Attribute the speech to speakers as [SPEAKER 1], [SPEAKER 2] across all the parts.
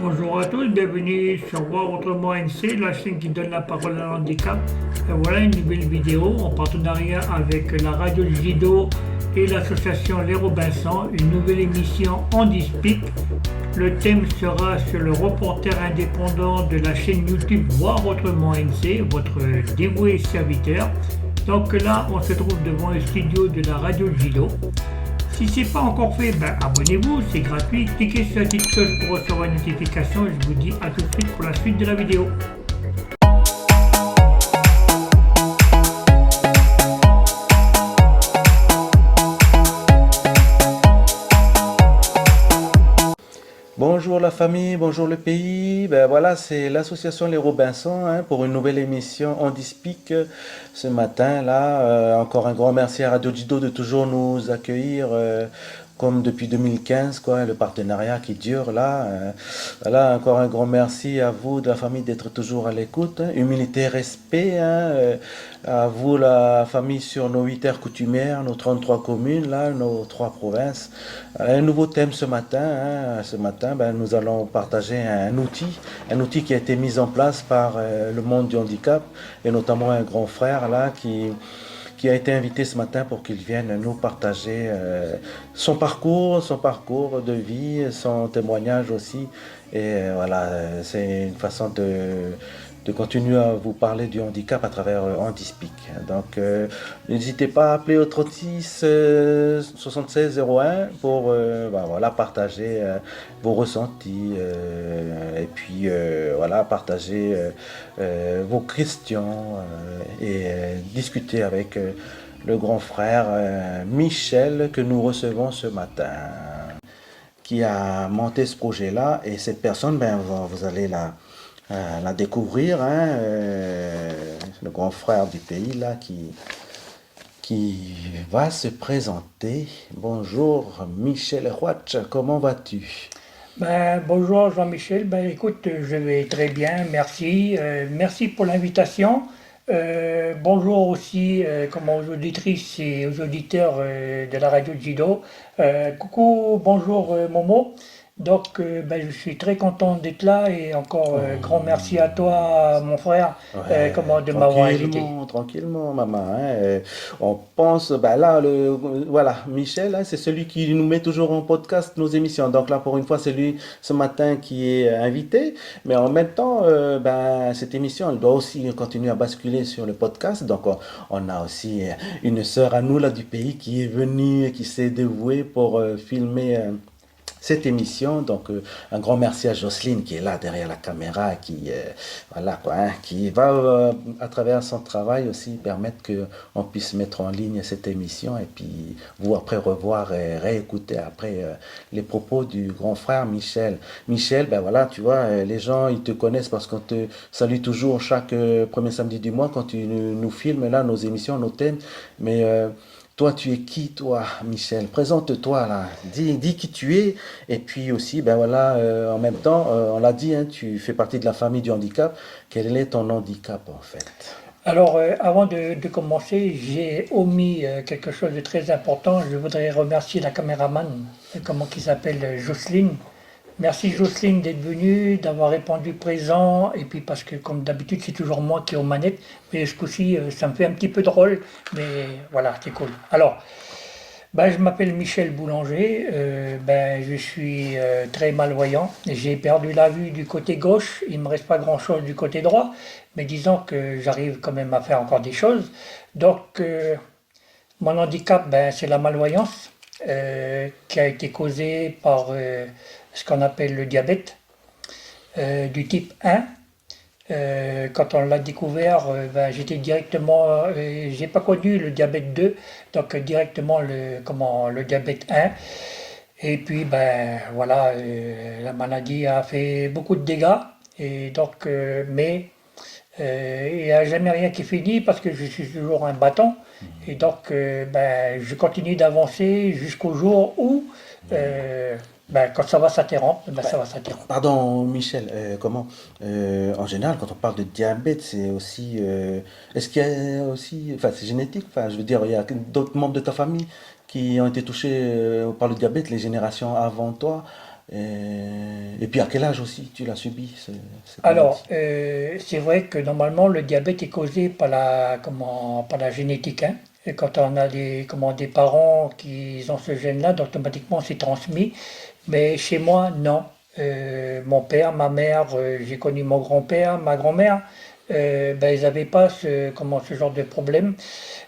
[SPEAKER 1] Bonjour à tous, bienvenue sur Voir Autrement NC, la chaîne qui donne la parole à l'handicap. Et voilà une nouvelle vidéo en partenariat avec la radio Jido et l'association Les Robinsons, une nouvelle émission en Speak. Le thème sera sur le reporter indépendant de la chaîne YouTube Voir Autrement NC, votre dévoué serviteur. Donc là, on se trouve devant le studio de la radio Jido. Si ce n'est pas encore fait, abonnez-vous, c'est gratuit. Cliquez sur la petite cloche pour recevoir une notification. Je vous dis à tout de suite pour la suite de la vidéo.
[SPEAKER 2] Bonjour la famille, bonjour le pays. Ben voilà, c'est l'association Les Robinsons pour une nouvelle émission On Speak ce matin là. Encore un grand merci à Radio Jido de toujours nous accueillir comme depuis 2015 quoi, le partenariat qui dure là. Voilà, encore un grand merci à vous de la famille d'être toujours à l'écoute. Humilité, respect. À vous la famille sur nos 8 aires coutumières, nos 33 communes là, nos 3 provinces. Un nouveau thème ce matin. Ce matin, nous allons partager un outil qui a été mis en place par le monde du handicap et notamment un grand frère là qui a été invité ce matin pour qu'il vienne nous partager son parcours de vie, son témoignage aussi. Et voilà, c'est une façon de continuer à vous parler du handicap à travers Handispic. Donc, n'hésitez pas à appeler au 36 76 01 pour voilà, partager vos ressentis et puis voilà, partager vos questions et discuter avec le grand frère Michel que nous recevons ce matin qui a monté ce projet-là. Et cette personne, vous allez la découvrir, le grand frère du pays là qui va se présenter. Bonjour Michel Huach, comment vas-tu?
[SPEAKER 1] Bonjour Jean-Michel, écoute, je vais très bien, merci. Merci pour l'invitation. Bonjour aussi aux auditrices et aux auditeurs de la radio Jido. Coucou, bonjour Momo. Donc je suis très content d'être là et encore grand merci à toi mon frère
[SPEAKER 2] Ouais,
[SPEAKER 1] de m'avoir invité.
[SPEAKER 2] tranquillement, maman. On pense, là, voilà, Michel, c'est celui qui nous met toujours en podcast nos émissions. Donc là, pour une fois, c'est lui ce matin qui est invité. Mais en même temps, cette émission, elle doit aussi continuer à basculer sur le podcast. Donc on a aussi une sœur à nous là du pays qui est venue, qui s'est dévouée pour filmer cette émission. Donc un grand merci à Jocelyne qui est là derrière la caméra, qui va à travers son travail aussi permettre que on puisse mettre en ligne cette émission et puis vous après revoir et réécouter après les propos du grand frère Michel. Michel, voilà, tu vois, les gens ils te connaissent parce qu'on te salue toujours chaque premier samedi du mois quand tu nous filmes là nos émissions, nos thèmes, mais toi, tu es qui, toi, Michel? Présente-toi, là. Dis qui tu es. Et puis aussi, en même temps, on l'a dit, tu fais partie de la famille du handicap. Quel est ton handicap, en fait?
[SPEAKER 1] Alors, avant de commencer, j'ai omis quelque chose de très important. Je voudrais remercier la caméraman, qui s'appelle Jocelyne. Merci Jocelyne d'être venue, d'avoir répondu présent. Et puis parce que comme d'habitude, c'est toujours moi qui ai aux manettes. Mais ce coup-ci, ça me fait un petit peu drôle. Mais voilà, c'est cool. Alors, je m'appelle Michel Boulanger. Je suis très malvoyant. J'ai perdu la vue du côté gauche. Il ne me reste pas grand-chose du côté droit. Mais disons que j'arrive quand même à faire encore des choses. Donc, mon handicap, c'est la malvoyance qui a été causée par ce qu'on appelle le diabète du type 1. Quand on l'a découvert, j'étais directement, j'ai pas connu le diabète 2, donc directement le diabète 1. Et puis voilà, la maladie a fait beaucoup de dégâts. Et donc, mais il n'y a jamais rien qui finit parce que je suis toujours un bâton. Et donc, je continue d'avancer jusqu'au jour où, quand ça va s'interrompre, ça va s'interrompre.
[SPEAKER 2] Pardon, Michel, en général, quand on parle de diabète, c'est aussi, est-ce qu'il y a aussi, enfin, c'est génétique, enfin, je veux dire, il y a d'autres membres de ta famille qui ont été touchés par le diabète, les générations avant toi, Et puis à quel âge aussi tu l'as subi, cette
[SPEAKER 1] Alors,
[SPEAKER 2] maladie?
[SPEAKER 1] c'est vrai que normalement, le diabète est causé par par la génétique, hein. Et quand on a des parents qui ont ce gène-là, donc automatiquement c'est transmis. Mais chez moi, non. Mon père, ma mère, j'ai connu mon grand-père, ma grand-mère, ben, ils n'avaient pas ce genre de problème.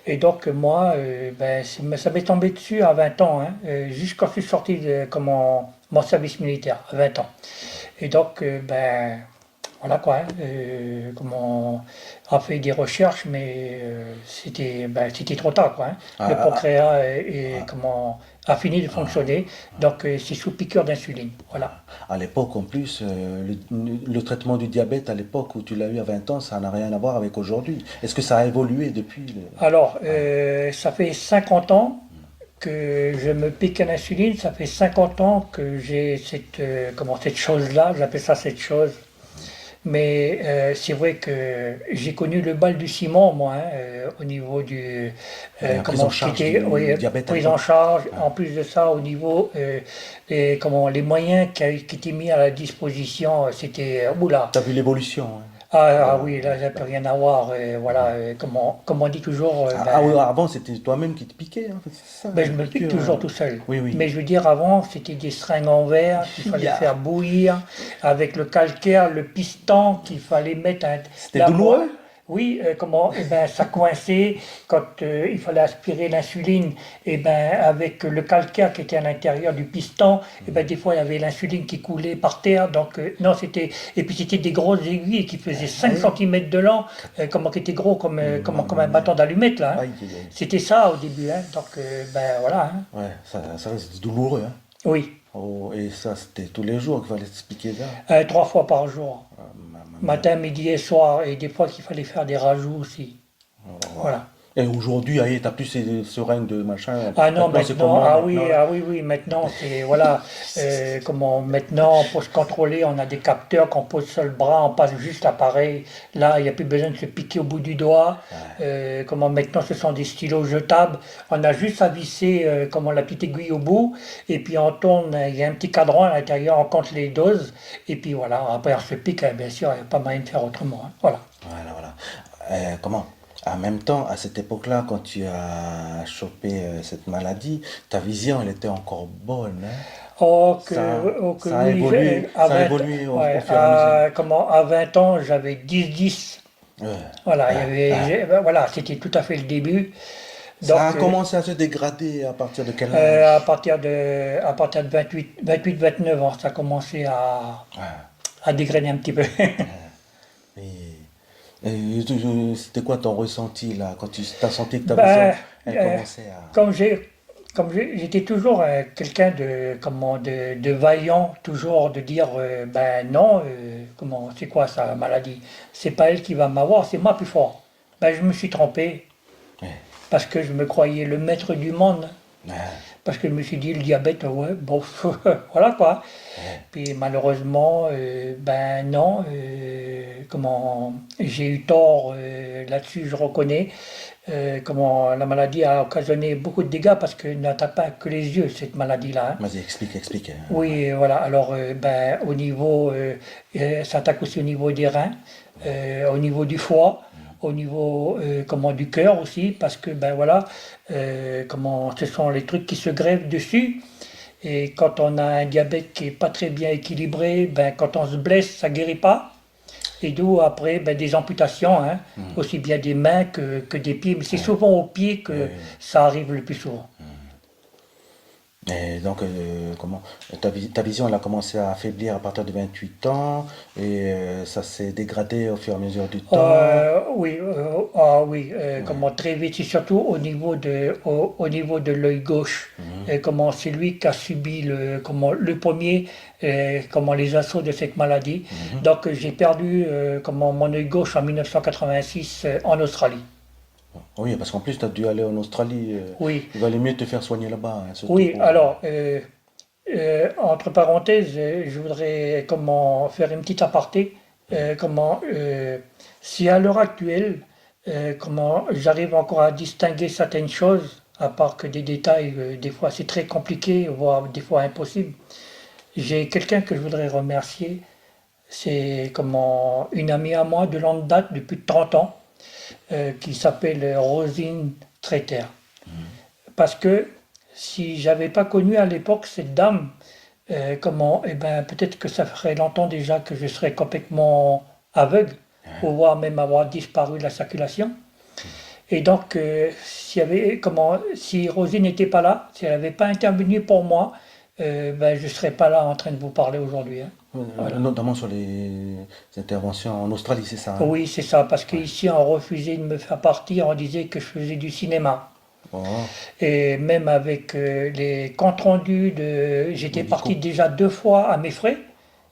[SPEAKER 1] Et donc moi, ben, ça m'est tombé dessus à 20 ans, hein, juste quand je suis sorti de mon service militaire, à 20 ans. Et donc, ben, voilà quoi, hein, on a fait des recherches, mais c'était trop tard quoi, hein.
[SPEAKER 2] Ah,
[SPEAKER 1] Le
[SPEAKER 2] ah,
[SPEAKER 1] pancréas
[SPEAKER 2] ah,
[SPEAKER 1] a fini de fonctionner, donc c'est sous piqûre d'insuline. Voilà.
[SPEAKER 2] à l'époque, en plus, le traitement du diabète à l'époque où tu l'as eu à 20 ans, ça n'a rien à voir avec aujourd'hui. Est-ce que ça a évolué depuis
[SPEAKER 1] Alors, ça fait 50 ans que je me pique à l'insuline, ça fait 50 ans que j'ai cette chose-là, j'appelle ça cette chose. Mais c'est vrai que j'ai connu le bal du ciment, moi, hein, au niveau
[SPEAKER 2] la prise en
[SPEAKER 1] qui
[SPEAKER 2] charge
[SPEAKER 1] était
[SPEAKER 2] du
[SPEAKER 1] oui,
[SPEAKER 2] diabète à
[SPEAKER 1] prise en
[SPEAKER 2] l'époque?
[SPEAKER 1] charge. En plus de ça, au niveau les moyens qui étaient mis à la disposition, c'était oula.
[SPEAKER 2] Tu as vu l'évolution, hein,
[SPEAKER 1] Ah
[SPEAKER 2] voilà.
[SPEAKER 1] oui, là, ça peut rien avoir. Voilà, comme on dit toujours,
[SPEAKER 2] Ah oui, avant, c'était toi-même qui te piquais, hein, c'est ça,
[SPEAKER 1] ben, je
[SPEAKER 2] une
[SPEAKER 1] me pique
[SPEAKER 2] piqûre.
[SPEAKER 1] toujours tout seul.
[SPEAKER 2] Oui, oui.
[SPEAKER 1] Mais je veux dire, avant, c'était des seringues en verre qu'il fallait
[SPEAKER 2] Ya.
[SPEAKER 1] faire bouillir, avec le calcaire, le piston qu'il fallait mettre
[SPEAKER 2] C'était
[SPEAKER 1] la mo-
[SPEAKER 2] douloureux?
[SPEAKER 1] Oui, eh ben, ça coinçait quand il fallait aspirer l'insuline. Et ben, avec le calcaire qui était à l'intérieur du piston, et ben, des fois, il y avait l'insuline qui coulait par terre. Donc, non, et puis c'était des grosses aiguilles qui faisaient 5
[SPEAKER 2] Aïe,
[SPEAKER 1] centimètres de long, qui étaient gros comme
[SPEAKER 2] maman
[SPEAKER 1] un bâton
[SPEAKER 2] mia.
[SPEAKER 1] d'allumette, là, hein.
[SPEAKER 2] Aïe, aïe, aïe.
[SPEAKER 1] C'était ça au début, hein. Donc, ben voilà, hein.
[SPEAKER 2] Ouais, ça reste douloureux, hein.
[SPEAKER 1] Oui,
[SPEAKER 2] Oh, et ça, c'était tous les jours qu'il fallait expliquer ça.
[SPEAKER 1] 3 fois par jour,
[SPEAKER 2] Ah, maman mia.
[SPEAKER 1] matin, midi et soir, et des fois qu'il fallait faire des rajouts aussi.
[SPEAKER 2] Oh.
[SPEAKER 1] Voilà.
[SPEAKER 2] Et aujourd'hui, t'as plus ces seringues de machin.
[SPEAKER 1] Ah non,
[SPEAKER 2] Maintenant, c'est
[SPEAKER 1] maintenant,
[SPEAKER 2] comment maintenant?
[SPEAKER 1] ah oui, oui, maintenant, c'est, voilà, maintenant, pour se contrôler, on a des capteurs qu'on pose sur le bras, on passe juste l'appareil, là, il n'y a plus besoin de se piquer au bout du doigt, maintenant, ce sont des stylos jetables, on a juste à visser, la petite aiguille au bout, et puis on tourne, il y a un petit cadran à l'intérieur, on compte les doses, et puis voilà, après on se pique, hein, bien sûr, il n'y a pas moyen de faire autrement, hein. Voilà.
[SPEAKER 2] Voilà, voilà. Comment? En même temps, à cette époque-là, quand tu as chopé cette maladie, ta vision, elle était encore bonne, hein?
[SPEAKER 1] Oh que
[SPEAKER 2] Ça a
[SPEAKER 1] oui,
[SPEAKER 2] évolué,
[SPEAKER 1] à
[SPEAKER 2] ça a
[SPEAKER 1] 20,
[SPEAKER 2] évolué au
[SPEAKER 1] ouais,
[SPEAKER 2] fur et à mesure.
[SPEAKER 1] à 20 ans, j'avais 10-10.
[SPEAKER 2] Ouais,
[SPEAKER 1] Voilà,
[SPEAKER 2] ouais, ouais.
[SPEAKER 1] ben voilà, c'était tout à fait le début.
[SPEAKER 2] Ça a
[SPEAKER 1] Donc,
[SPEAKER 2] commencé à se dégrader à partir de quel âge?
[SPEAKER 1] à partir de 29 ans, ça a commencé
[SPEAKER 2] Ouais.
[SPEAKER 1] à dégrainer un petit peu.
[SPEAKER 2] C'était quoi ton ressenti là, quand tu as senti que ta vision,
[SPEAKER 1] Ben,
[SPEAKER 2] elle
[SPEAKER 1] euh,
[SPEAKER 2] commençait à...
[SPEAKER 1] comme j'étais toujours quelqu'un de vaillant, toujours de dire, ben non, c'est quoi sa maladie? C'est pas elle qui va m'avoir, c'est moi plus fort. Ben, je me suis trompé
[SPEAKER 2] Ouais,
[SPEAKER 1] parce que je me croyais le maître du monde.
[SPEAKER 2] ouais,
[SPEAKER 1] Parce que je me suis dit, le diabète, ouais, bon, voilà quoi.
[SPEAKER 2] ouais.
[SPEAKER 1] Puis malheureusement, ben non, j'ai eu tort là-dessus, je reconnais. La maladie a occasionné beaucoup de dégâts parce qu'elle n'atteint pas que les yeux, cette maladie-là, hein.
[SPEAKER 2] Vas-y, explique, explique, hein.
[SPEAKER 1] Oui, voilà. Alors, ben, ça attaque aussi au niveau des reins, au niveau du foie, au niveau du cœur aussi, parce que ben voilà, ce sont les trucs qui se grèvent dessus. Et quand on a un diabète qui est pas très bien équilibré, ben quand on se blesse, ça guérit pas. Et d'où après ben, des amputations, hein, aussi bien des mains que des pieds. Mais c'est souvent aux pieds que
[SPEAKER 2] Ouais.
[SPEAKER 1] ça arrive le plus souvent.
[SPEAKER 2] Et donc, ta vision, elle a commencé à affaiblir à partir de 28 ans et ça s'est dégradé au fur et à mesure du temps.
[SPEAKER 1] Oui, ah oui,
[SPEAKER 2] Ouais.
[SPEAKER 1] très vite, c'est surtout au niveau de l'œil gauche. C'est lui qui a subi le premier, les assauts de cette maladie. Donc j'ai perdu mon œil gauche en 1986 en Australie.
[SPEAKER 2] Oui, parce qu'en plus, tu as dû aller en Australie.
[SPEAKER 1] Oui,
[SPEAKER 2] Il valait mieux te faire soigner là-bas, hein, surtout
[SPEAKER 1] oui.
[SPEAKER 2] pour...
[SPEAKER 1] Alors, entre parenthèses, je voudrais faire une petite aparté. Si à l'heure actuelle, comment j'arrive encore à distinguer certaines choses, à part que des détails, des fois c'est très compliqué, voire des fois impossible. J'ai quelqu'un que je voudrais remercier. C'est comment une amie à moi de longue date, depuis 30 ans, qui s'appelle Rosine Treter. Parce que si j'avais pas connu à l'époque cette dame, eh ben, peut-être que ça ferait longtemps déjà que je serais complètement aveugle, ou voire même avoir disparu de la circulation. Et donc, si Rosie n'était pas là, si elle n'avait pas intervenu pour moi, ben, je ne serais pas là en train de vous parler aujourd'hui, hein. Voilà.
[SPEAKER 2] Notamment sur les interventions en Australie, c'est ça, hein?
[SPEAKER 1] Oui, c'est ça, parce
[SPEAKER 2] Ouais.
[SPEAKER 1] qu'ici, on refusait de me faire partir, on disait que je faisais du cinéma.
[SPEAKER 2] Oh,
[SPEAKER 1] Et même avec les comptes rendus j'étais parti
[SPEAKER 2] médicaux.
[SPEAKER 1] déjà 2 fois à mes frais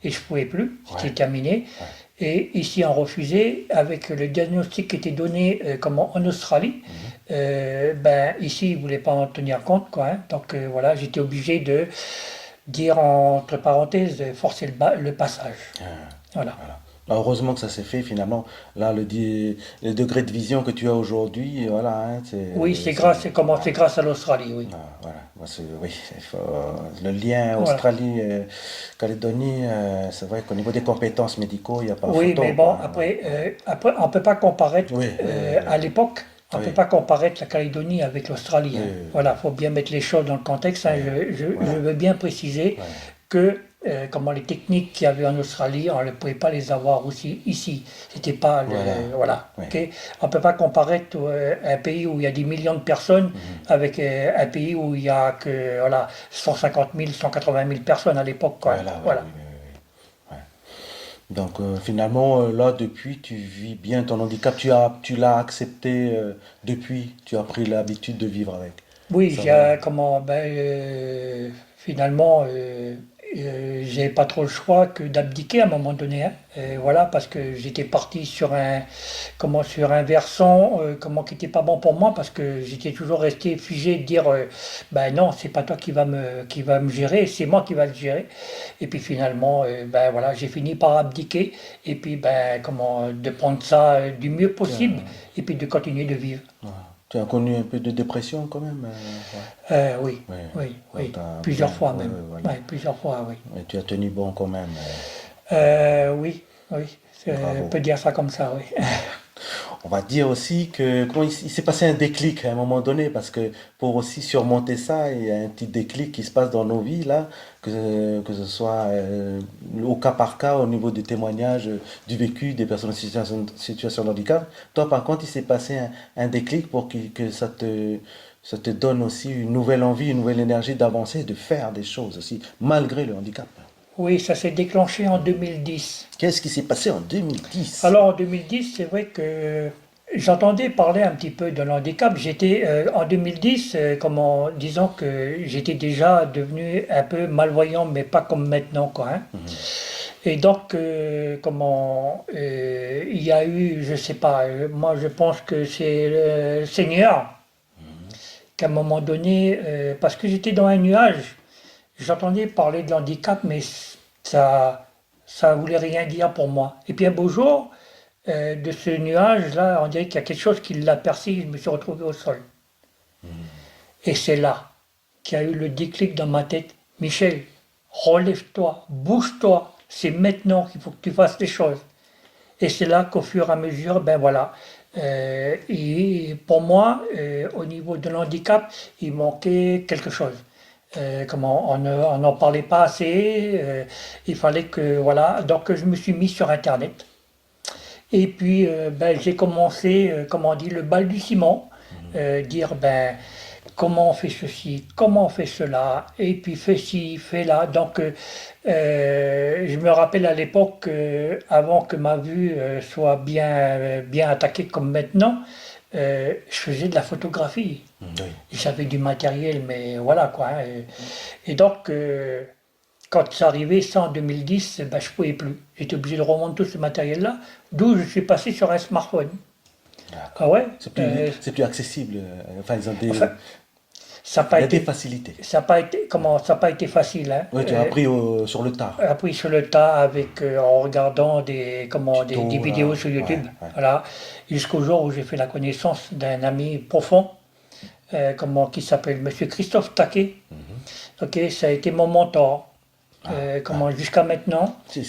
[SPEAKER 1] et je pouvais plus, c'était
[SPEAKER 2] Ouais,
[SPEAKER 1] terminé.
[SPEAKER 2] ouais.
[SPEAKER 1] Et ici on refusait avec le diagnostic qui était donné en Australie. Ben ici ils voulaient pas en tenir compte quoi, hein. Donc voilà, j'étais obligé de dire entre parenthèses forcer le passage. Voilà.
[SPEAKER 2] Voilà. Bah, heureusement que ça s'est fait finalement. Là, le degré de vision que tu as aujourd'hui, voilà, hein,
[SPEAKER 1] Oui, c'est grâce à l'Australie, oui.
[SPEAKER 2] voilà. Oui, le lien
[SPEAKER 1] Voilà.
[SPEAKER 2] Australie-Calédonie, c'est vrai qu'au niveau des compétences médicaux, il n'y a pas
[SPEAKER 1] Oui, mais
[SPEAKER 2] photo,
[SPEAKER 1] bon,
[SPEAKER 2] quoi.
[SPEAKER 1] après, on ne peut pas comparer,
[SPEAKER 2] Oui, oui,
[SPEAKER 1] à l'époque, on ne
[SPEAKER 2] oui,
[SPEAKER 1] peut pas comparer la Calédonie avec l'Australie,
[SPEAKER 2] oui,
[SPEAKER 1] hein.
[SPEAKER 2] oui,
[SPEAKER 1] Voilà, il faut bien mettre les choses dans le contexte, hein.
[SPEAKER 2] oui,
[SPEAKER 1] Je
[SPEAKER 2] voilà,
[SPEAKER 1] veux bien préciser
[SPEAKER 2] ouais,
[SPEAKER 1] que comment les techniques qu'il y avait en Australie, on ne pouvait pas les avoir aussi ici. C'était pas
[SPEAKER 2] voilà,
[SPEAKER 1] voilà,
[SPEAKER 2] oui.
[SPEAKER 1] ok. On ne peut pas comparer un pays où il y a des millions de personnes avec un pays où il y a que voilà 150 000, 180 000 personnes à l'époque, quoi, hein.
[SPEAKER 2] Voilà, oui,
[SPEAKER 1] Voilà.
[SPEAKER 2] oui, oui, oui, ouais. Donc finalement, là, depuis, tu vis bien ton handicap, tu l'as accepté depuis, tu as pris l'habitude de vivre avec.
[SPEAKER 1] Oui,
[SPEAKER 2] Ça va.
[SPEAKER 1] finalement, j'ai pas trop le choix que d'abdiquer à un moment donné, hein. Et voilà, parce que j'étais parti sur un versant, qui était pas bon pour moi, parce que j'étais toujours resté figé de dire, ben non, c'est pas toi qui va me gérer, c'est moi qui va le gérer. Et puis finalement, ben voilà, j'ai fini par abdiquer, et puis de prendre ça du mieux
[SPEAKER 2] Tu
[SPEAKER 1] possible,
[SPEAKER 2] as,
[SPEAKER 1] et puis de continuer de vivre.
[SPEAKER 2] voilà. Tu as connu un peu de dépression quand même.
[SPEAKER 1] Oui,
[SPEAKER 2] Ouais. Ouais.
[SPEAKER 1] oui,
[SPEAKER 2] Donc,
[SPEAKER 1] oui.
[SPEAKER 2] tu as
[SPEAKER 1] Plusieurs
[SPEAKER 2] bien.
[SPEAKER 1] fois
[SPEAKER 2] Ouais,
[SPEAKER 1] même.
[SPEAKER 2] ouais, voilà.
[SPEAKER 1] Ouais, plusieurs fois, oui.
[SPEAKER 2] Et tu as tenu bon quand même.
[SPEAKER 1] Oui, oui. On
[SPEAKER 2] Bravo.
[SPEAKER 1] peut dire ça comme ça, oui.
[SPEAKER 2] On va dire aussi que comment il s'est passé un déclic à un moment donné, parce que pour aussi surmonter ça, il y a un petit déclic qui se passe dans nos vies là, que ce soit au cas par cas, au niveau des témoignages du vécu des personnes en situation de handicap. Toi, par contre, il s'est passé un déclic pour que ça te donne aussi une nouvelle envie, une nouvelle énergie d'avancer, de faire des choses aussi, malgré le handicap.
[SPEAKER 1] Oui, ça s'est déclenché en 2010.
[SPEAKER 2] Qu'est-ce qui s'est passé en 2010?
[SPEAKER 1] Alors en 2010, c'est vrai que j'entendais parler un petit peu de l'handicap. J'étais en 2010, disons que j'étais déjà devenu un peu malvoyant, mais pas comme maintenant, quoi, hein. Et donc, il y a eu, je sais pas, moi je pense que c'est le Seigneur qu'à un moment donné, parce que j'étais dans un nuage, j'entendais parler de l'handicap, mais ça, ça voulait rien dire pour moi. Et puis un beau jour, de ce nuage-là, on dirait qu'il y a quelque chose qui l'a percé, je me suis retrouvé au sol. Et c'est là qu'il y a eu le déclic dans ma tête. Michel, relève-toi, bouge-toi, c'est maintenant qu'il faut que tu fasses les choses. Et c'est là qu'au fur et à mesure, ben voilà. Et pour moi, au niveau de l'handicap, il manquait quelque chose. On n'en parlait pas assez. Il fallait que voilà. Donc je me suis mis sur Internet. Et puis j'ai commencé, comment on dit, le balbutiement, dire comment on fait ceci, comment on fait cela, et puis fais ci, fais là. Donc, je me rappelle à l'époque, avant que ma vue soit bien attaquée comme maintenant, je faisais de la photographie.
[SPEAKER 2] Oui.
[SPEAKER 1] J'avais du matériel, mais voilà quoi, hein. Et donc, quand c'est arrivé, ça en 2010, ben, je ne pouvais plus. J'étais obligé de remonter tout ce matériel-là, d'où je suis passé sur un smartphone. Ah
[SPEAKER 2] D'accord.
[SPEAKER 1] ouais,
[SPEAKER 2] C'est plus accessible. Enfin,
[SPEAKER 1] enfin, ça n'a
[SPEAKER 2] il
[SPEAKER 1] pas
[SPEAKER 2] y a des
[SPEAKER 1] été,
[SPEAKER 2] facilités.
[SPEAKER 1] ça a pas été facile, hein.
[SPEAKER 2] Oui, tu as appris sur le tard.
[SPEAKER 1] Appris sur le tas avec, en regardant des
[SPEAKER 2] Tuto,
[SPEAKER 1] vidéos
[SPEAKER 2] là.
[SPEAKER 1] sur
[SPEAKER 2] Ouais,
[SPEAKER 1] YouTube,
[SPEAKER 2] ouais.
[SPEAKER 1] voilà, jusqu'au jour où j'ai fait la connaissance d'un ami profond, qui s'appelle Monsieur Christophe Taquet. Ok, ça a été mon mentor. jusqu'à maintenant.
[SPEAKER 2] C'est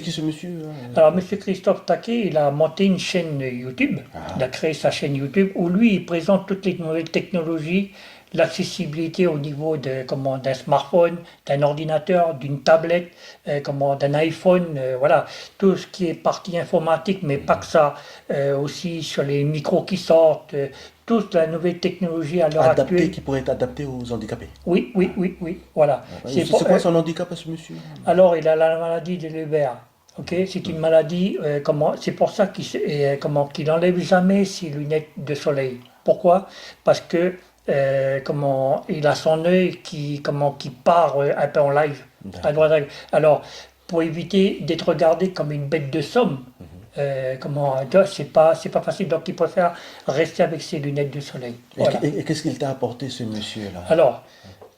[SPEAKER 2] qui ce monsieur?
[SPEAKER 1] Alors, Monsieur Christophe Taquet, il a monté une chaîne YouTube. Il a créé sa chaîne YouTube où lui, il présente toutes les nouvelles technologies, l'accessibilité au niveau d'un smartphone, d'un ordinateur, d'une tablette, d'un iPhone, voilà, tout ce qui est partie informatique, mais pas que ça, aussi sur les micros qui sortent, toute la nouvelle technologie à l'heure actuelle.
[SPEAKER 2] Qui pourrait être adapté aux handicapés.
[SPEAKER 1] Oui, oui, oui, oui, voilà.
[SPEAKER 2] C'est quoi son handicap à ce monsieur?
[SPEAKER 1] Alors, il a la maladie de Leber. Ok, c'est une maladie, c'est pour ça qu'il n'enlève jamais ses lunettes de soleil. Pourquoi? Parce que il a son œil qui part un peu en live, à droite à gauche. Alors, pour éviter d'être regardé comme une bête de somme, tu vois, c'est pas facile. Donc, il préfère rester avec ses lunettes de soleil. Voilà.
[SPEAKER 2] Et qu'est-ce qu'il t'a apporté, ce monsieur-là?
[SPEAKER 1] Alors,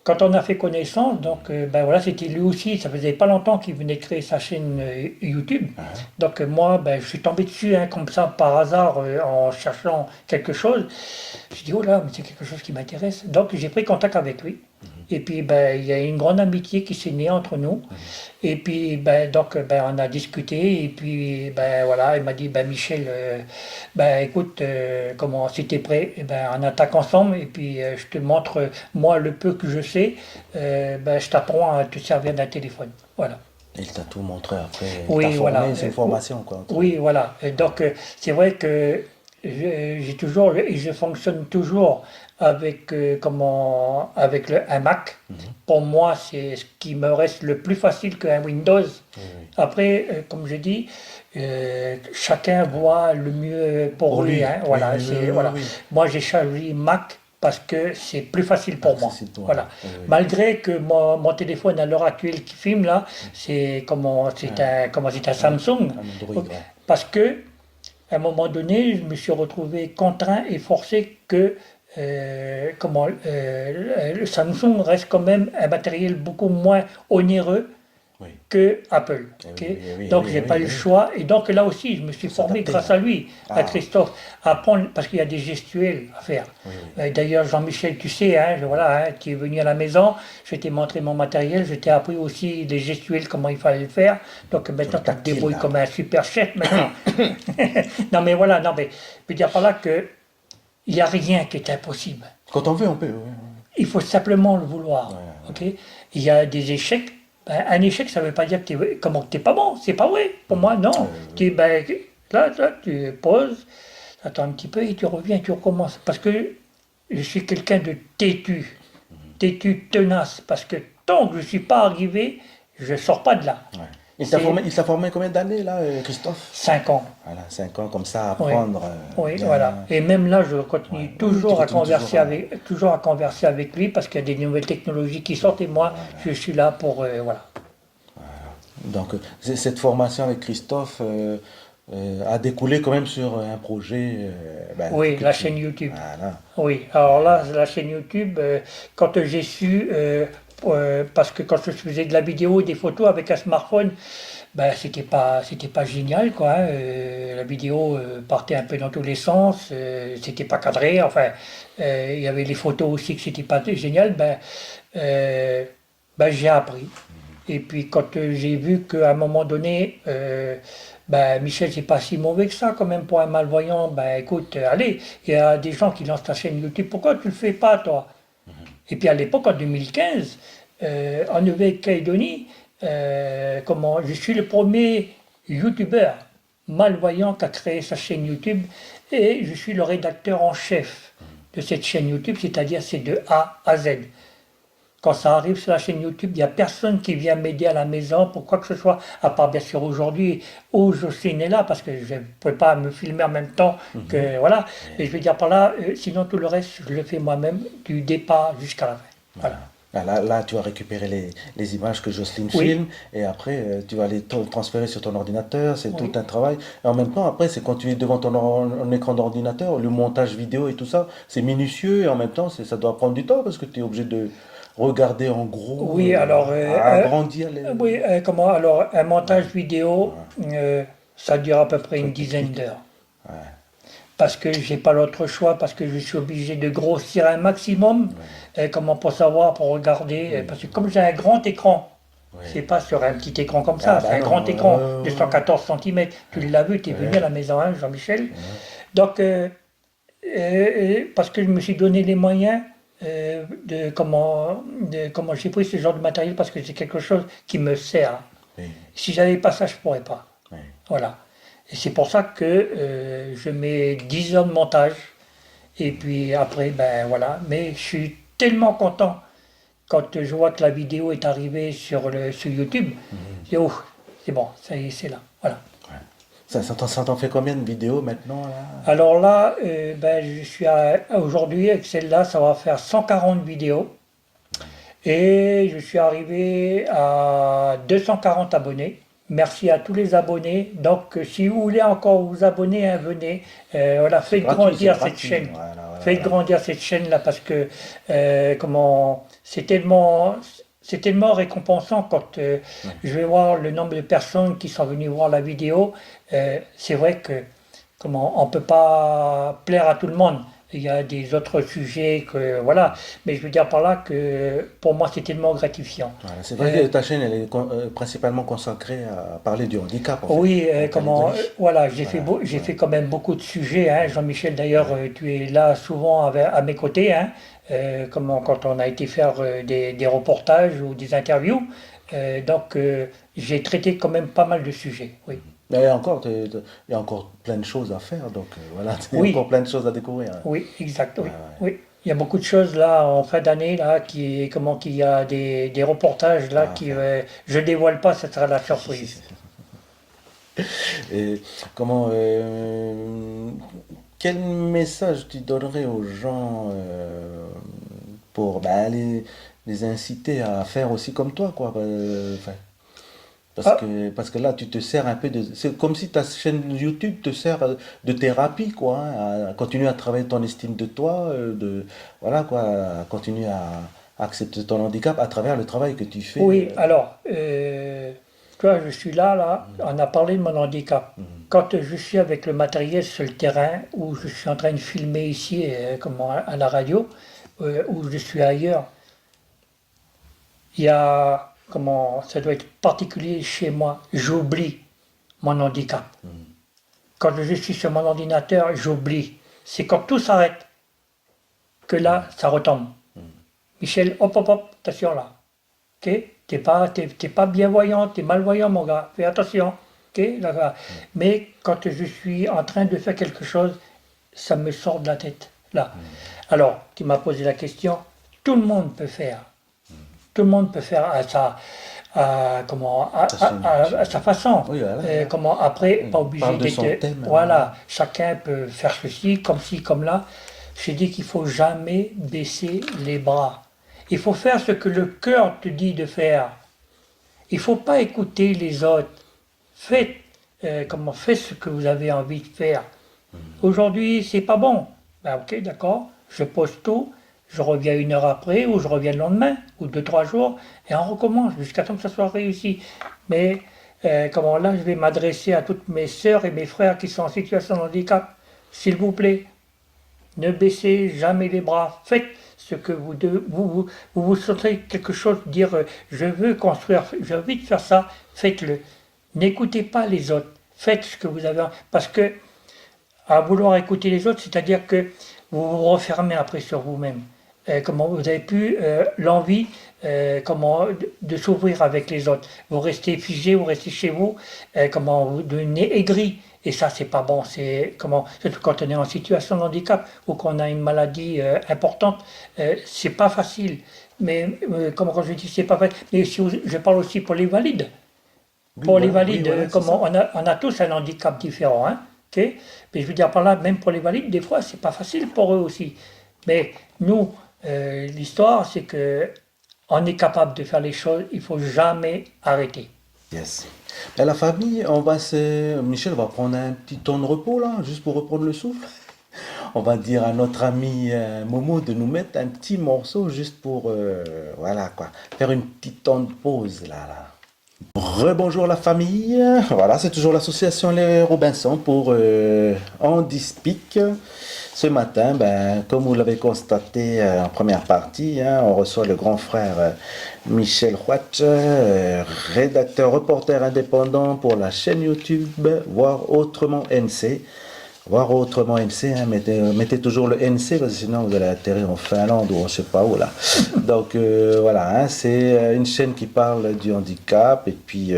[SPEAKER 1] quand on a fait connaissance, donc voilà, c'était lui aussi, ça faisait pas longtemps qu'il venait de créer sa chaîne YouTube. Donc moi, je suis tombé dessus comme ça par hasard en cherchant quelque chose. Je dis oh là, mais c'est quelque chose qui m'intéresse. Donc j'ai pris contact avec lui. Et puis il y a une grande amitié qui s'est née entre nous. Et puis on a discuté. Et puis voilà, il m'a dit Michel, écoute, si t'es prêt, on attaque ensemble. Et puis je te montre moi le peu que je sais. Je t'apprends à te servir d'un téléphone. Voilà.
[SPEAKER 2] Il t'a tout montré après.
[SPEAKER 1] Oui, voilà.
[SPEAKER 2] C'est une formation quoi.
[SPEAKER 1] Oui, voilà. Et donc c'est vrai que je fonctionne toujours avec un Mac. Pour moi, c'est ce qui me reste le plus facile qu'un Windows. Après, comme je dis, chacun voit le mieux pour lui. Hein, voilà, voilà. Moi, j'ai choisi Mac parce que c'est plus facile pour moi. Voilà. Malgré que mon téléphone à l'heure actuelle qui filme là, c'est un Samsung. Parce que à un moment donné, je me suis retrouvé contraint et forcé que le Samsung reste quand même un matériel beaucoup moins onéreux que Apple. Donc j'ai pas eu le choix. Et donc là aussi, je me suis formé grâce à lui, à Christophe, à apprendre, parce qu'il y a des gestuels à faire. D'ailleurs, Jean-Michel, tu sais, tu es venu à la maison, je t'ai montré mon matériel, je t'ai appris aussi les gestuels, comment il fallait le faire. Donc maintenant, tu te débrouilles comme un super chef maintenant. Non mais voilà, je veux dire par là que il n'y a rien qui est impossible.
[SPEAKER 2] Quand on veut, on peut.
[SPEAKER 1] Il faut simplement le vouloir. Il y a des échecs. Un échec, ça ne veut pas dire que tu n'es pas bon. C'est pas vrai. Pour moi, non. Là, tu poses, attends un petit peu et tu reviens, tu recommences. Parce que je suis quelqu'un de têtu. Têtu, tenace. Parce que tant que je ne suis pas arrivé, je ne sors pas de là.
[SPEAKER 2] Il t'a formé combien d'années, là, Christophe?
[SPEAKER 1] 5 ans.
[SPEAKER 2] Voilà, 5 ans, comme ça, à apprendre.
[SPEAKER 1] Oui, voilà. Et même là, je continue toujours à converser avec lui, parce qu'il y a des nouvelles technologies qui sortent, et moi, je suis là pour... voilà.
[SPEAKER 2] Donc, cette formation avec Christophe a découlé quand même sur un projet...
[SPEAKER 1] oui, la chaîne YouTube.
[SPEAKER 2] Voilà.
[SPEAKER 1] Oui, alors là, la chaîne YouTube, quand j'ai su... parce que quand je faisais de la vidéo, des photos avec un smartphone, c'était pas génial quoi. La vidéo partait un peu dans tous les sens, c'était pas cadré. Enfin, il y avait les photos aussi que c'était pas génial. J'ai appris. Et puis quand j'ai vu qu'à un moment donné, Michel, c'est pas si mauvais que ça quand même pour un malvoyant. Écoute, allez, il y a des gens qui lancent ta chaîne YouTube. Pourquoi tu le fais pas toi? Et puis à l'époque, en 2015, en Nouvelle-Calédonie, je suis le premier youtubeur malvoyant qui a créé sa chaîne YouTube et je suis le rédacteur en chef de cette chaîne YouTube, c'est-à-dire c'est de A à Z. Quand ça arrive sur la chaîne YouTube, il n'y a personne qui vient m'aider à la maison pour quoi que ce soit, à part bien sûr aujourd'hui où Jocelyne est là, parce que je ne pouvais pas me filmer en même temps que voilà. Et je vais dire par là, sinon tout le reste, je le fais moi-même du départ jusqu'à la fin. Voilà.
[SPEAKER 2] Là, tu vas récupérer les images que Jocelyne filme et après, tu vas les transférer sur ton ordinateur. C'est tout un travail. Et en même temps, après, c'est quand tu es devant ton écran d'ordinateur, le montage vidéo et tout ça, c'est minutieux et en même temps, ça doit prendre du temps parce que tu es obligé de regarder en gros,
[SPEAKER 1] oui, alors,
[SPEAKER 2] agrandir les...
[SPEAKER 1] Oui, alors, un montage vidéo, ça dure à peu près une dizaine d'heures. Parce que j'ai pas l'autre choix, parce que je suis obligé de grossir un maximum, pour savoir, pour regarder, parce que comme j'ai un grand écran,
[SPEAKER 2] Oui.
[SPEAKER 1] C'est pas sur un petit écran comme ça,
[SPEAKER 2] Ah
[SPEAKER 1] c'est
[SPEAKER 2] bah
[SPEAKER 1] un
[SPEAKER 2] non.
[SPEAKER 1] grand écran de 114 cm. Tu l'as vu, tu es venu à la maison 1, Jean-Michel. Donc, parce que je me suis donné les moyens de comment j'ai pris ce genre de matériel, parce que c'est quelque chose qui me sert.
[SPEAKER 2] Oui,
[SPEAKER 1] Si j'avais pas ça, je pourrais pas.
[SPEAKER 2] oui.
[SPEAKER 1] Voilà. Et c'est pour ça que je mets 10 heures de montage. Et puis après, ben voilà. Mais je suis tellement content quand je vois que la vidéo est arrivée sur YouTube. Je dis, oh, c'est bon, ça y est, c'est là. Voilà.
[SPEAKER 2] Ouais. Ça t'en fait combien de vidéos maintenant là?
[SPEAKER 1] Alors là, ben, je suis aujourd'hui avec celle-là, ça va faire 140 vidéos. Et je suis arrivé à 240 abonnés. Merci à tous les abonnés. Donc, si vous voulez encore vous abonner, hein, venez. Voilà,
[SPEAKER 2] C'est
[SPEAKER 1] faites
[SPEAKER 2] gratuit, c'est
[SPEAKER 1] grandir cette
[SPEAKER 2] gratuit.
[SPEAKER 1] chaîne.
[SPEAKER 2] Voilà, voilà,
[SPEAKER 1] Faites
[SPEAKER 2] voilà.
[SPEAKER 1] grandir cette chaîne-là parce que c'est tellement récompensant quand je vais voir le nombre de personnes qui sont venues voir la vidéo. C'est vrai que on peut pas plaire à tout le monde. Il y a des autres sujets que voilà, mais je veux dire par là que pour moi c'est tellement gratifiant.
[SPEAKER 2] Voilà, c'est vrai
[SPEAKER 1] Euh,
[SPEAKER 2] que ta chaîne, elle est principalement consacrée à parler du handicap, en fait,
[SPEAKER 1] oui,
[SPEAKER 2] en catégorie.
[SPEAKER 1] voilà, j'ai fait
[SPEAKER 2] Voilà,
[SPEAKER 1] j'ai
[SPEAKER 2] ouais,
[SPEAKER 1] fait quand même beaucoup de sujets, hein. Jean-Michel, d'ailleurs,
[SPEAKER 2] ouais.
[SPEAKER 1] tu es là souvent à mes côtés, hein. Quand on a été faire des reportages ou des interviews. Donc j'ai traité quand même pas mal de sujets. Oui,
[SPEAKER 2] Mais il y a encore plein de choses à faire, donc voilà, il y a encore
[SPEAKER 1] oui,
[SPEAKER 2] plein de choses à découvrir, hein.
[SPEAKER 1] oui, exact,
[SPEAKER 2] Ouais,
[SPEAKER 1] oui,
[SPEAKER 2] ouais.
[SPEAKER 1] oui. Il y a beaucoup de choses là en fin d'année là qu'il y a des reportages là
[SPEAKER 2] À faire.
[SPEAKER 1] je dévoile pas, ce sera la surprise.
[SPEAKER 2] Et comment, quel message tu donnerais aux gens pour bah, les inciter à faire aussi comme toi, quoi, enfin,
[SPEAKER 1] Ah,
[SPEAKER 2] parce que là, tu te sers un peu de. C'est comme si ta chaîne YouTube te sert de thérapie, quoi, hein, à continuer à travailler ton estime de toi, voilà, quoi, à continuer à accepter ton handicap à travers le travail que tu fais.
[SPEAKER 1] oui, alors, tu vois, je suis là, on a parlé de mon handicap. Quand je suis avec le matériel sur le terrain, ou je suis en train de filmer ici, à la radio, ou je suis ailleurs, il y a, ça doit être particulier chez moi, j'oublie mon handicap. Quand je suis sur mon ordinateur, j'oublie. C'est quand tout s'arrête que là, ça retombe. Michel, hop, hop, hop, attention là. Ok? T'es pas bienvoyant, t'es malvoyant, mon gars. Fais attention. Ok? Là, là. Mais quand je suis en train de faire quelque chose, ça me sort de la tête. Là. Alors, tu m'as posé la question. Tout le monde peut faire. Tout le monde peut faire
[SPEAKER 2] Ça, c'est
[SPEAKER 1] à sa façon.
[SPEAKER 2] Oui, voilà, voilà.
[SPEAKER 1] Après,
[SPEAKER 2] On
[SPEAKER 1] pas obligé
[SPEAKER 2] parle de
[SPEAKER 1] d'être.
[SPEAKER 2] son thème, hein, voilà.
[SPEAKER 1] Voilà, chacun peut faire ceci, comme ci, comme là. J'ai dit qu'il faut jamais baisser les bras. Il faut faire ce que le cœur te dit de faire. Il ne faut pas écouter les autres. Faites ce que vous avez envie de faire. Aujourd'hui, c'est pas bon. Ben, ok, d'accord. Je pose tout. Je reviens 1 heure après, ou je reviens le lendemain, ou 2, 3 jours, et on recommence jusqu'à temps que ça soit réussi. Mais là, je vais m'adresser à toutes mes sœurs et mes frères qui sont en situation de handicap. S'il vous plaît, ne baissez jamais les bras. Faites ce que vous sentez quelque chose, dire je veux construire, j'ai envie de faire ça, faites-le. N'écoutez pas les autres. Faites ce que vous avez. Parce que à vouloir écouter les autres, c'est-à-dire que vous vous refermez après sur vous-même. Comment vous avez plus l'envie de s'ouvrir avec les autres. Vous restez figé, vous restez chez vous, vous devenez aigri. Et ça, c'est pas bon. Surtout quand on est en situation de handicap ou qu'on a une maladie importante, c'est pas facile. Mais comme quand je dis, c'est pas facile. Mais si je parle aussi pour les valides.
[SPEAKER 2] Oui,
[SPEAKER 1] Pour les
[SPEAKER 2] voilà, oui,
[SPEAKER 1] valides,
[SPEAKER 2] voilà, c'est
[SPEAKER 1] comment
[SPEAKER 2] ça.
[SPEAKER 1] on a tous un handicap différent, hein, ok. Mais je veux dire par là, même pour les valides, des fois, c'est pas facile pour eux aussi. Mais nous, l'histoire, c'est que on est capable de faire les choses. Il faut jamais arrêter.
[SPEAKER 2] Yes. Ben, la famille, Michel va prendre un petit temps de repos là, juste pour reprendre le souffle. On va dire à notre ami Momo de nous mettre un petit morceau juste pour, voilà quoi, faire une petite temps de pause là. Rebonjour la famille. Voilà, c'est toujours l'association Les Robinson pour Andy Speak. Ce matin, ben, comme vous l'avez constaté en première partie, hein, on reçoit le grand frère Michel Huach, rédacteur, reporter indépendant pour la chaîne YouTube Voir Autrement NC. Voir Autrement NC, hein, mettez toujours le NC parce que sinon vous allez atterrir en Finlande ou on ne sait pas où là. Donc voilà, hein, c'est une chaîne qui parle du handicap et puis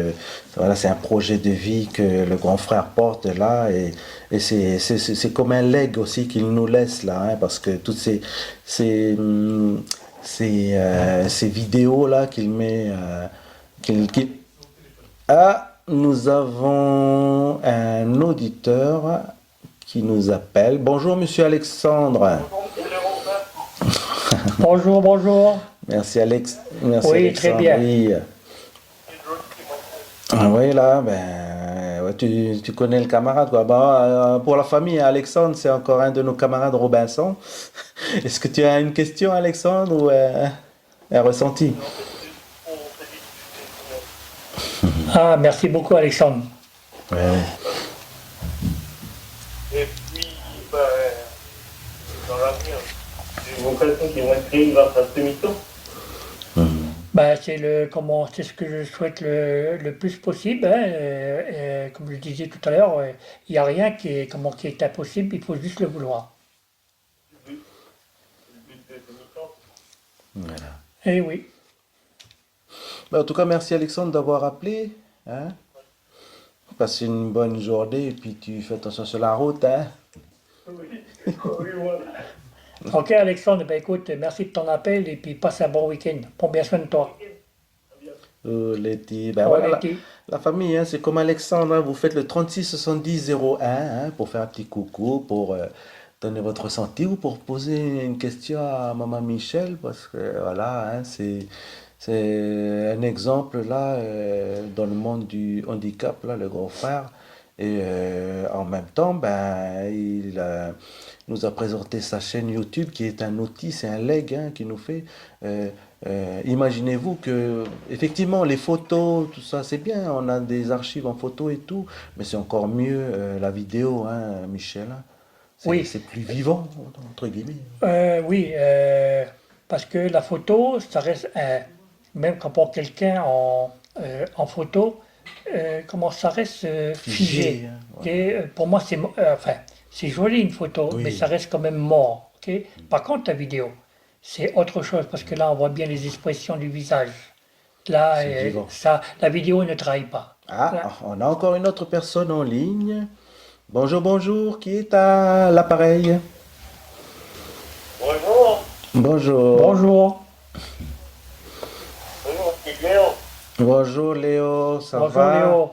[SPEAKER 2] voilà, c'est un projet de vie que le grand frère porte là et c'est comme un legs aussi qu'il nous laisse là, hein, parce que toutes ces vidéos là qu'il met, Ah, nous avons un auditeur qui nous appelle. Bonjour, monsieur Alexandre.
[SPEAKER 1] Bonjour, bonjour.
[SPEAKER 2] Merci, Alex. Merci,
[SPEAKER 1] Oui,
[SPEAKER 2] Alexandre.
[SPEAKER 1] très bien.
[SPEAKER 2] Oui. Ah oui, là, ben, ouais, tu connais le camarade, quoi. Bon, pour la famille, Alexandre, c'est encore un de nos camarades Robinson. Est-ce que tu as une question, Alexandre, ou un ressenti?
[SPEAKER 1] Ah, merci beaucoup, Alexandre.
[SPEAKER 2] Ouais, ouais.
[SPEAKER 3] Et puis, ben, dans l'avenir, j'ai l'impression qu'ils vont être créés grâce à cette émission.
[SPEAKER 1] Ben, c'est ce que je souhaite le plus possible, hein. Comme je disais tout à l'heure, il n'y a rien qui est impossible, il faut juste le vouloir.
[SPEAKER 3] Le but de cette émission.
[SPEAKER 2] Voilà.
[SPEAKER 1] Eh oui.
[SPEAKER 2] Ben, en tout cas, merci, Alexandre, d'avoir appelé. Hein? Passe une bonne journée et puis tu fais attention sur la route. Hein?
[SPEAKER 3] Oui, oui, voilà.
[SPEAKER 1] Ok, Alexandre, ben écoute, merci de ton appel et puis passe un bon week-end. Prends bien soin de toi.
[SPEAKER 2] Letty, ben
[SPEAKER 1] Oh,
[SPEAKER 2] voilà,
[SPEAKER 1] Letty.
[SPEAKER 2] la famille, hein, c'est comme Alexandre, hein, vous faites le 36 70 01 hein, pour faire un petit coucou, pour donner votre ressenti ou pour poser une question à Maman Michel, parce que voilà, hein, c'est un exemple là dans le monde du handicap, là, le grand frère. Et en même temps, ben, il nous a présenté sa chaîne YouTube qui est un outil, c'est un leg hein, qui nous fait. euh, Imaginez-vous que, effectivement, les photos, tout ça, c'est bien, on a des archives en photo et tout, mais c'est encore mieux la vidéo, hein, Michel. Hein.
[SPEAKER 1] Oui,
[SPEAKER 2] C'est plus vivant, entre guillemets.
[SPEAKER 1] oui, parce que la photo, ça reste, même quand on prend quelqu'un en photo, comment ça reste
[SPEAKER 2] Figé.
[SPEAKER 1] figé.
[SPEAKER 2] Hein,
[SPEAKER 1] Ok.
[SPEAKER 2] voilà.
[SPEAKER 1] Pour moi, enfin, c'est joli une photo, mais ça
[SPEAKER 2] Oui,
[SPEAKER 1] reste quand même mort. Ok. Par contre, la vidéo, c'est autre chose parce que là, on voit bien les expressions du visage. Là,
[SPEAKER 2] c'est vivant.
[SPEAKER 1] ça, la vidéo ne trahit pas.
[SPEAKER 2] Ah,
[SPEAKER 1] Là.
[SPEAKER 2] on a encore une autre personne en ligne. Bonjour, bonjour, qui est à l'appareil?
[SPEAKER 3] Bonjour,
[SPEAKER 2] Bonjour.
[SPEAKER 1] Bonjour,
[SPEAKER 3] bonjour, c'est Léo.
[SPEAKER 2] Bonjour Léo, ça
[SPEAKER 1] bonjour
[SPEAKER 2] va?
[SPEAKER 1] Léo.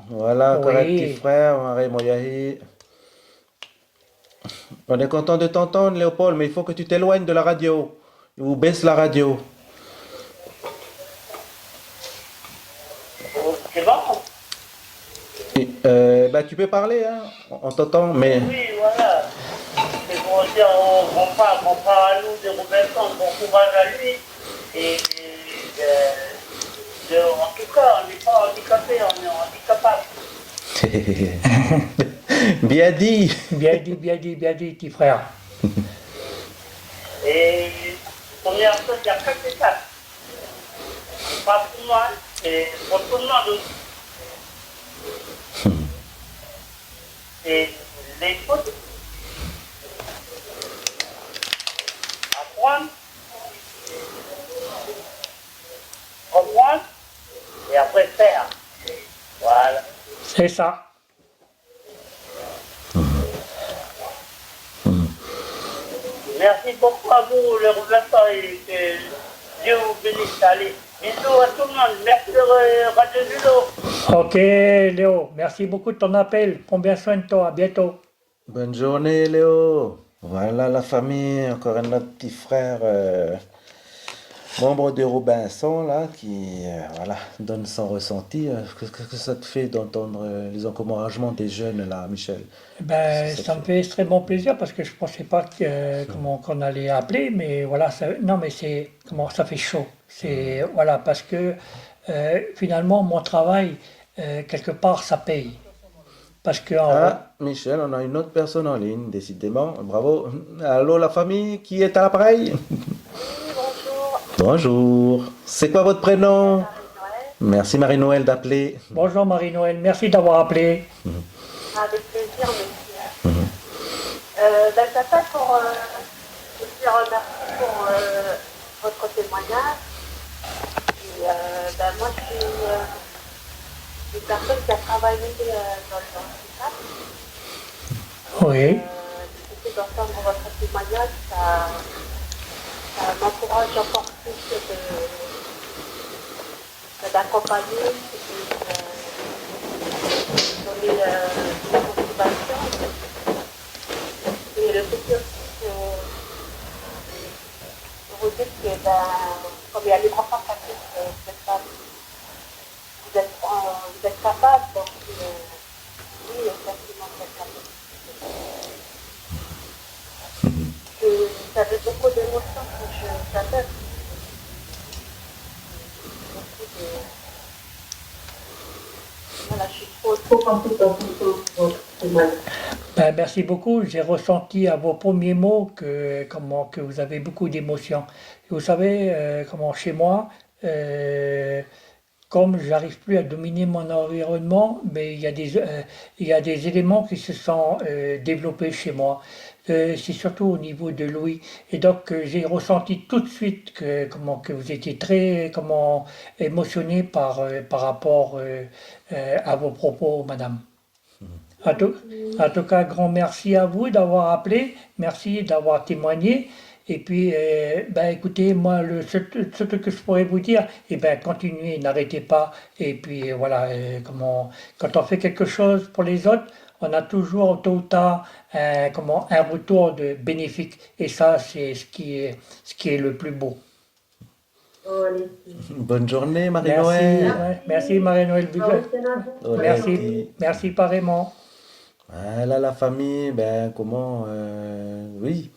[SPEAKER 2] Voilà, encore un petit
[SPEAKER 1] Oui,
[SPEAKER 2] frère, Marie Moyahi. On est content de t'entendre, Léopold, mais il faut que tu t'éloignes de la radio. Ou baisse la radio.
[SPEAKER 3] C'est bon?
[SPEAKER 2] Et, bah, tu peux parler, hein? On t'entend, mais...
[SPEAKER 3] Oui, voilà. C'est pour dire au grand-père à nous de Robinson, bon courage à lui. Et en tout cas, on n'est pas handicapé, on est handicapable.
[SPEAKER 2] Bien dit.
[SPEAKER 1] bien dit, bien dit, bien dit, petit frère.
[SPEAKER 3] Et première chose, il y a 4 étapes. Pas pour moi, et pour tout le monde aussi. Et l'écoute, apprendre, comprendre, et après faire. Voilà.
[SPEAKER 1] C'est ça.
[SPEAKER 3] Merci beaucoup à vous, les Robinson, et que Dieu vous bénisse. Allez, bisous à tout le monde. Merci Radio Julo.
[SPEAKER 1] Ok, Léo, merci beaucoup de ton appel. Prends bien soin de toi. À bientôt.
[SPEAKER 2] Bonne journée, Léo. Voilà la famille, encore un autre petit frère, membre de Robinson, là, qui voilà, donne son ressenti. Qu'est-ce que ça te fait d'entendre les encouragements des jeunes, là, Michel?
[SPEAKER 1] Ben,
[SPEAKER 2] Ça te
[SPEAKER 1] ça me
[SPEAKER 2] fait...
[SPEAKER 1] fait extrêmement plaisir parce que je pensais pas qu'on allait appeler, mais voilà, non, mais ça fait chaud. C'est voilà parce que finalement mon travail quelque part ça paye parce que
[SPEAKER 2] Ah, Michel, on a une autre personne en ligne, décidément. Bravo. Allô, la famille, qui est à l'appareil?
[SPEAKER 4] Oui, bonjour.
[SPEAKER 2] Bonjour. C'est quoi votre prénom?
[SPEAKER 4] Marie-Noël.
[SPEAKER 2] Merci Marie-Noël d'appeler.
[SPEAKER 1] Bonjour Marie-Noël, merci d'avoir appelé.
[SPEAKER 4] Avec plaisir, monsieur.
[SPEAKER 2] Mhm.
[SPEAKER 4] J'appelle pour vous dire merci pour votre témoignage. Et, moi, je suis une personne qui a travaillé dans le handicap.
[SPEAKER 1] Oui,
[SPEAKER 4] Le fait d'entendre votre témoignage, ça m'encourage encore plus d'accompagner et de donner la motivation. Et le fait que vous dites que, comme il y a les enfants qui disent que vous êtes capable, donc oui, effectivement, vous êtes capable. J'avais beaucoup d'émotions quand je t'appelle. Beaucoup de... Voilà, je suis trop contente dans votre témoignage.
[SPEAKER 1] ben, merci beaucoup. J'ai ressenti à vos premiers mots que vous avez beaucoup d'émotions. Et vous savez, chez moi, comme j'arrive plus à dominer mon environnement, mais il y a des éléments qui se sont développés chez moi. C'est surtout au niveau de l'ouïe. Et donc j'ai ressenti tout de suite que vous étiez très émotionné par rapport à vos propos, madame. En tout, en tout cas, grand merci à vous d'avoir appelé, merci d'avoir témoigné. Et puis, écoutez, moi, ce truc que je pourrais vous dire, continuez, n'arrêtez pas. Et puis, voilà, quand on fait quelque chose pour les autres, on a toujours tôt ou tard un retour de bénéfique. Et ça, c'est ce qui est le plus beau.
[SPEAKER 2] Bonne journée
[SPEAKER 1] Merci,
[SPEAKER 2] Marie-Noël.
[SPEAKER 1] ouais, merci Marie-Noël Buguet. Merci,
[SPEAKER 2] Oletti.
[SPEAKER 1] merci pareillement.
[SPEAKER 2] Voilà la famille, oui,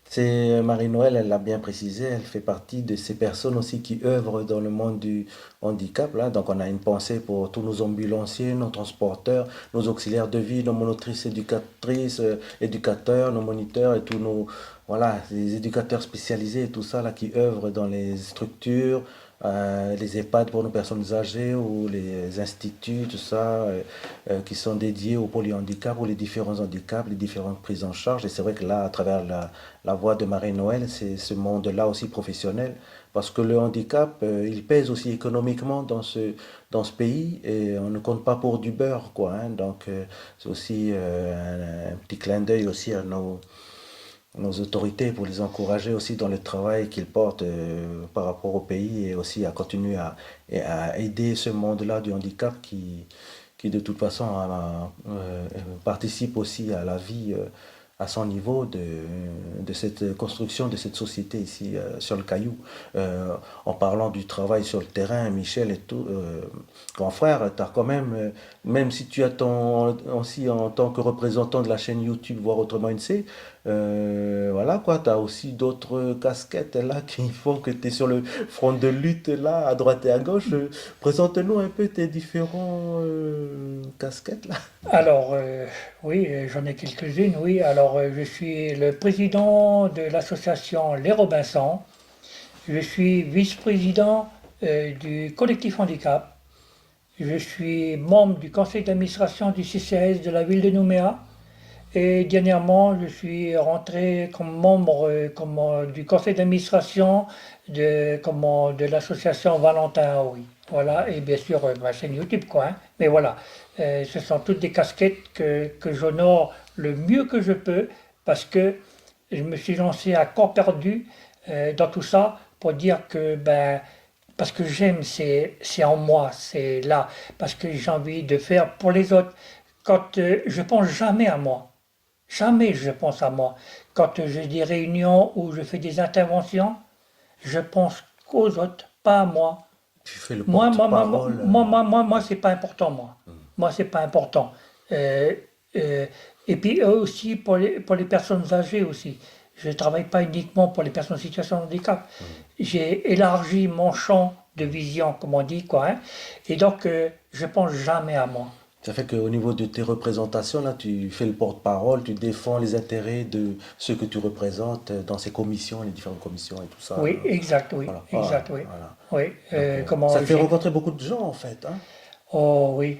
[SPEAKER 2] c'est Marie-Noël, elle l'a bien précisé, elle fait partie de ces personnes aussi qui œuvrent dans le monde du handicap, là. Donc on a une pensée pour tous nos ambulanciers, nos transporteurs, nos auxiliaires de vie, nos monitrices éducatrices, éducateurs, nos moniteurs et tous nos, voilà, les éducateurs spécialisés et tout ça là qui œuvrent dans les structures, les EHPAD pour nos personnes âgées ou les instituts, tout ça, qui sont dédiés au polyhandicap ou les différents handicaps, les différentes prises en charge. Et c'est vrai que là, à travers la voix de Marie-Noël, c'est ce monde-là aussi professionnel, parce que le handicap, il pèse aussi économiquement dans ce pays et on ne compte pas pour du beurre, quoi, hein. Donc, c'est aussi un petit clin d'œil aussi à nos autorités pour les encourager aussi dans le travail qu'ils portent par rapport au pays et aussi à continuer à aider ce monde-là du handicap qui de toute façon participe aussi à la vie à son niveau de cette construction de cette société ici sur le Caillou. En parlant du travail sur le terrain, Michel et tout, grand frère, tu as quand même, même si tu as aussi en tant que représentant de la chaîne YouTube, voire autrement NC, voilà quoi, tu as aussi d'autres casquettes là qui font que tu es sur le front de lutte là, à droite et à gauche. Présente-nous un peu tes différents casquettes là.
[SPEAKER 1] Alors, oui, j'en ai quelques-unes, oui. Alors, je suis le président de l'association Les Robinsons. Je suis vice-président du collectif handicap. Je suis membre du conseil d'administration du CCAS de la ville de Nouméa. Et dernièrement, je suis rentré comme membre du conseil d'administration de l'association Valentin Aoui. Voilà, et bien sûr ma chaîne YouTube, quoi, hein. Mais voilà, ce sont toutes des casquettes que j'honore le mieux que je peux parce que je me suis lancé à corps perdu dans tout ça pour dire que, parce que j'aime, c'est en moi, c'est là, parce que j'ai envie de faire pour les autres. Quand je pense jamais à moi. Jamais je pense à moi. Quand j'ai des réunions où je fais des interventions, je pense qu'aux autres, pas à moi.
[SPEAKER 2] Tu fais le
[SPEAKER 1] Moi,
[SPEAKER 2] porte-parole.
[SPEAKER 1] c'est pas important, moi. Moi, c'est pas important. Euh, euh, et puis aussi pour les personnes âgées aussi. Je ne travaille pas uniquement pour les personnes en situation de handicap. J'ai élargi mon champ de vision, comme on dit, quoi, hein. Et donc, je pense jamais à moi.
[SPEAKER 2] Ça fait qu'au niveau de tes représentations, là, tu fais le porte-parole, tu défends les intérêts de ceux que tu représentes dans ces commissions, les différentes commissions et tout ça.
[SPEAKER 1] Oui, exact, oui,
[SPEAKER 2] Voilà,
[SPEAKER 1] exact, oui.
[SPEAKER 2] voilà.
[SPEAKER 1] Oui,
[SPEAKER 2] Donc,
[SPEAKER 1] comment
[SPEAKER 2] ça te fait
[SPEAKER 1] j'ai...
[SPEAKER 2] rencontrer beaucoup de gens, en fait, hein.
[SPEAKER 1] Oh oui,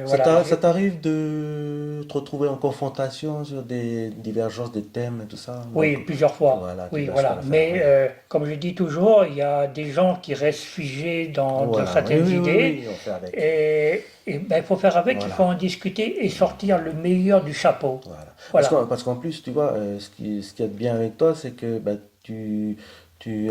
[SPEAKER 1] voilà.
[SPEAKER 2] Ça t'arrive de te retrouver en confrontation sur des divergences de thèmes et tout ça?
[SPEAKER 1] Oui,
[SPEAKER 2] Donc,
[SPEAKER 1] plusieurs fois.
[SPEAKER 2] voilà,
[SPEAKER 1] Oui,
[SPEAKER 2] diverses fois
[SPEAKER 1] voilà.
[SPEAKER 2] la faire,
[SPEAKER 1] Mais
[SPEAKER 2] oui.
[SPEAKER 1] comme je dis toujours, il y a des gens qui restent figés dans
[SPEAKER 2] Voilà, oui,
[SPEAKER 1] certaines
[SPEAKER 2] oui, oui,
[SPEAKER 1] idées.
[SPEAKER 2] oui, on fait avec.
[SPEAKER 1] Et ben, il faut faire avec, il faut
[SPEAKER 2] Voilà.
[SPEAKER 1] en discuter et sortir le meilleur du chapeau.
[SPEAKER 2] Voilà.
[SPEAKER 1] Voilà.
[SPEAKER 2] Parce qu'en plus, tu vois, ce qu'il y a de bien avec toi, c'est que bah, tu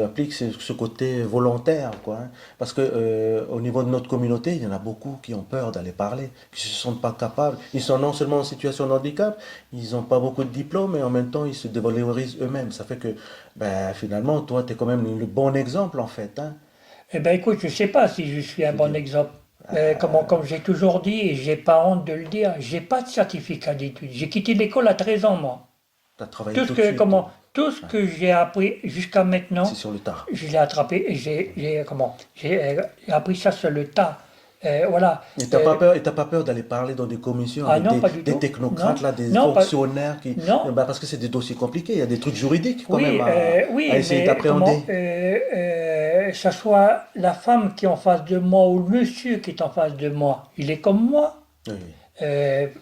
[SPEAKER 2] appliques ce côté volontaire, quoi, hein. Parce que au niveau de notre communauté, il y en a beaucoup qui ont peur d'aller parler, qui ne se sentent pas capables. Ils sont non seulement en situation de handicap, ils n'ont pas beaucoup de diplômes, mais en même temps, ils se dévalorisent eux-mêmes. Ça fait que ben, finalement, toi, tu es quand même le bon exemple, en fait, hein.
[SPEAKER 1] Eh ben, écoute, je ne sais pas si je suis un
[SPEAKER 2] Je veux
[SPEAKER 1] bon
[SPEAKER 2] dire,
[SPEAKER 1] exemple. Comme j'ai toujours dit, et j'ai pas honte de le dire, j'ai pas de certificat d'études. J'ai quitté l'école à 13 ans, moi.
[SPEAKER 2] tu as travaillé
[SPEAKER 1] Tout ce
[SPEAKER 2] tout de
[SPEAKER 1] que,
[SPEAKER 2] suite.
[SPEAKER 1] tout ce que j'ai appris jusqu'à
[SPEAKER 2] C'est
[SPEAKER 1] maintenant,
[SPEAKER 2] sur le tard.
[SPEAKER 1] je l'ai attrapé et j'ai appris ça sur le tas. Voilà. Euh,
[SPEAKER 2] Et t'as pas peur d'aller parler dans des commissions
[SPEAKER 1] ah
[SPEAKER 2] avec
[SPEAKER 1] non, pas du
[SPEAKER 2] des
[SPEAKER 1] tout.
[SPEAKER 2] technocrates,
[SPEAKER 1] Non,
[SPEAKER 2] là, des
[SPEAKER 1] non, pas,
[SPEAKER 2] fonctionnaires qui,
[SPEAKER 1] non.
[SPEAKER 2] parce que c'est des dossiers compliqués, il y a des trucs juridiques quand même
[SPEAKER 1] Oui,
[SPEAKER 2] à
[SPEAKER 1] oui,
[SPEAKER 2] essayer
[SPEAKER 1] mais comment,
[SPEAKER 2] d'appréhender.
[SPEAKER 1] ça soit la femme qui est en face de moi ou le monsieur qui est en face de moi, il est comme moi.
[SPEAKER 2] Oui, oui.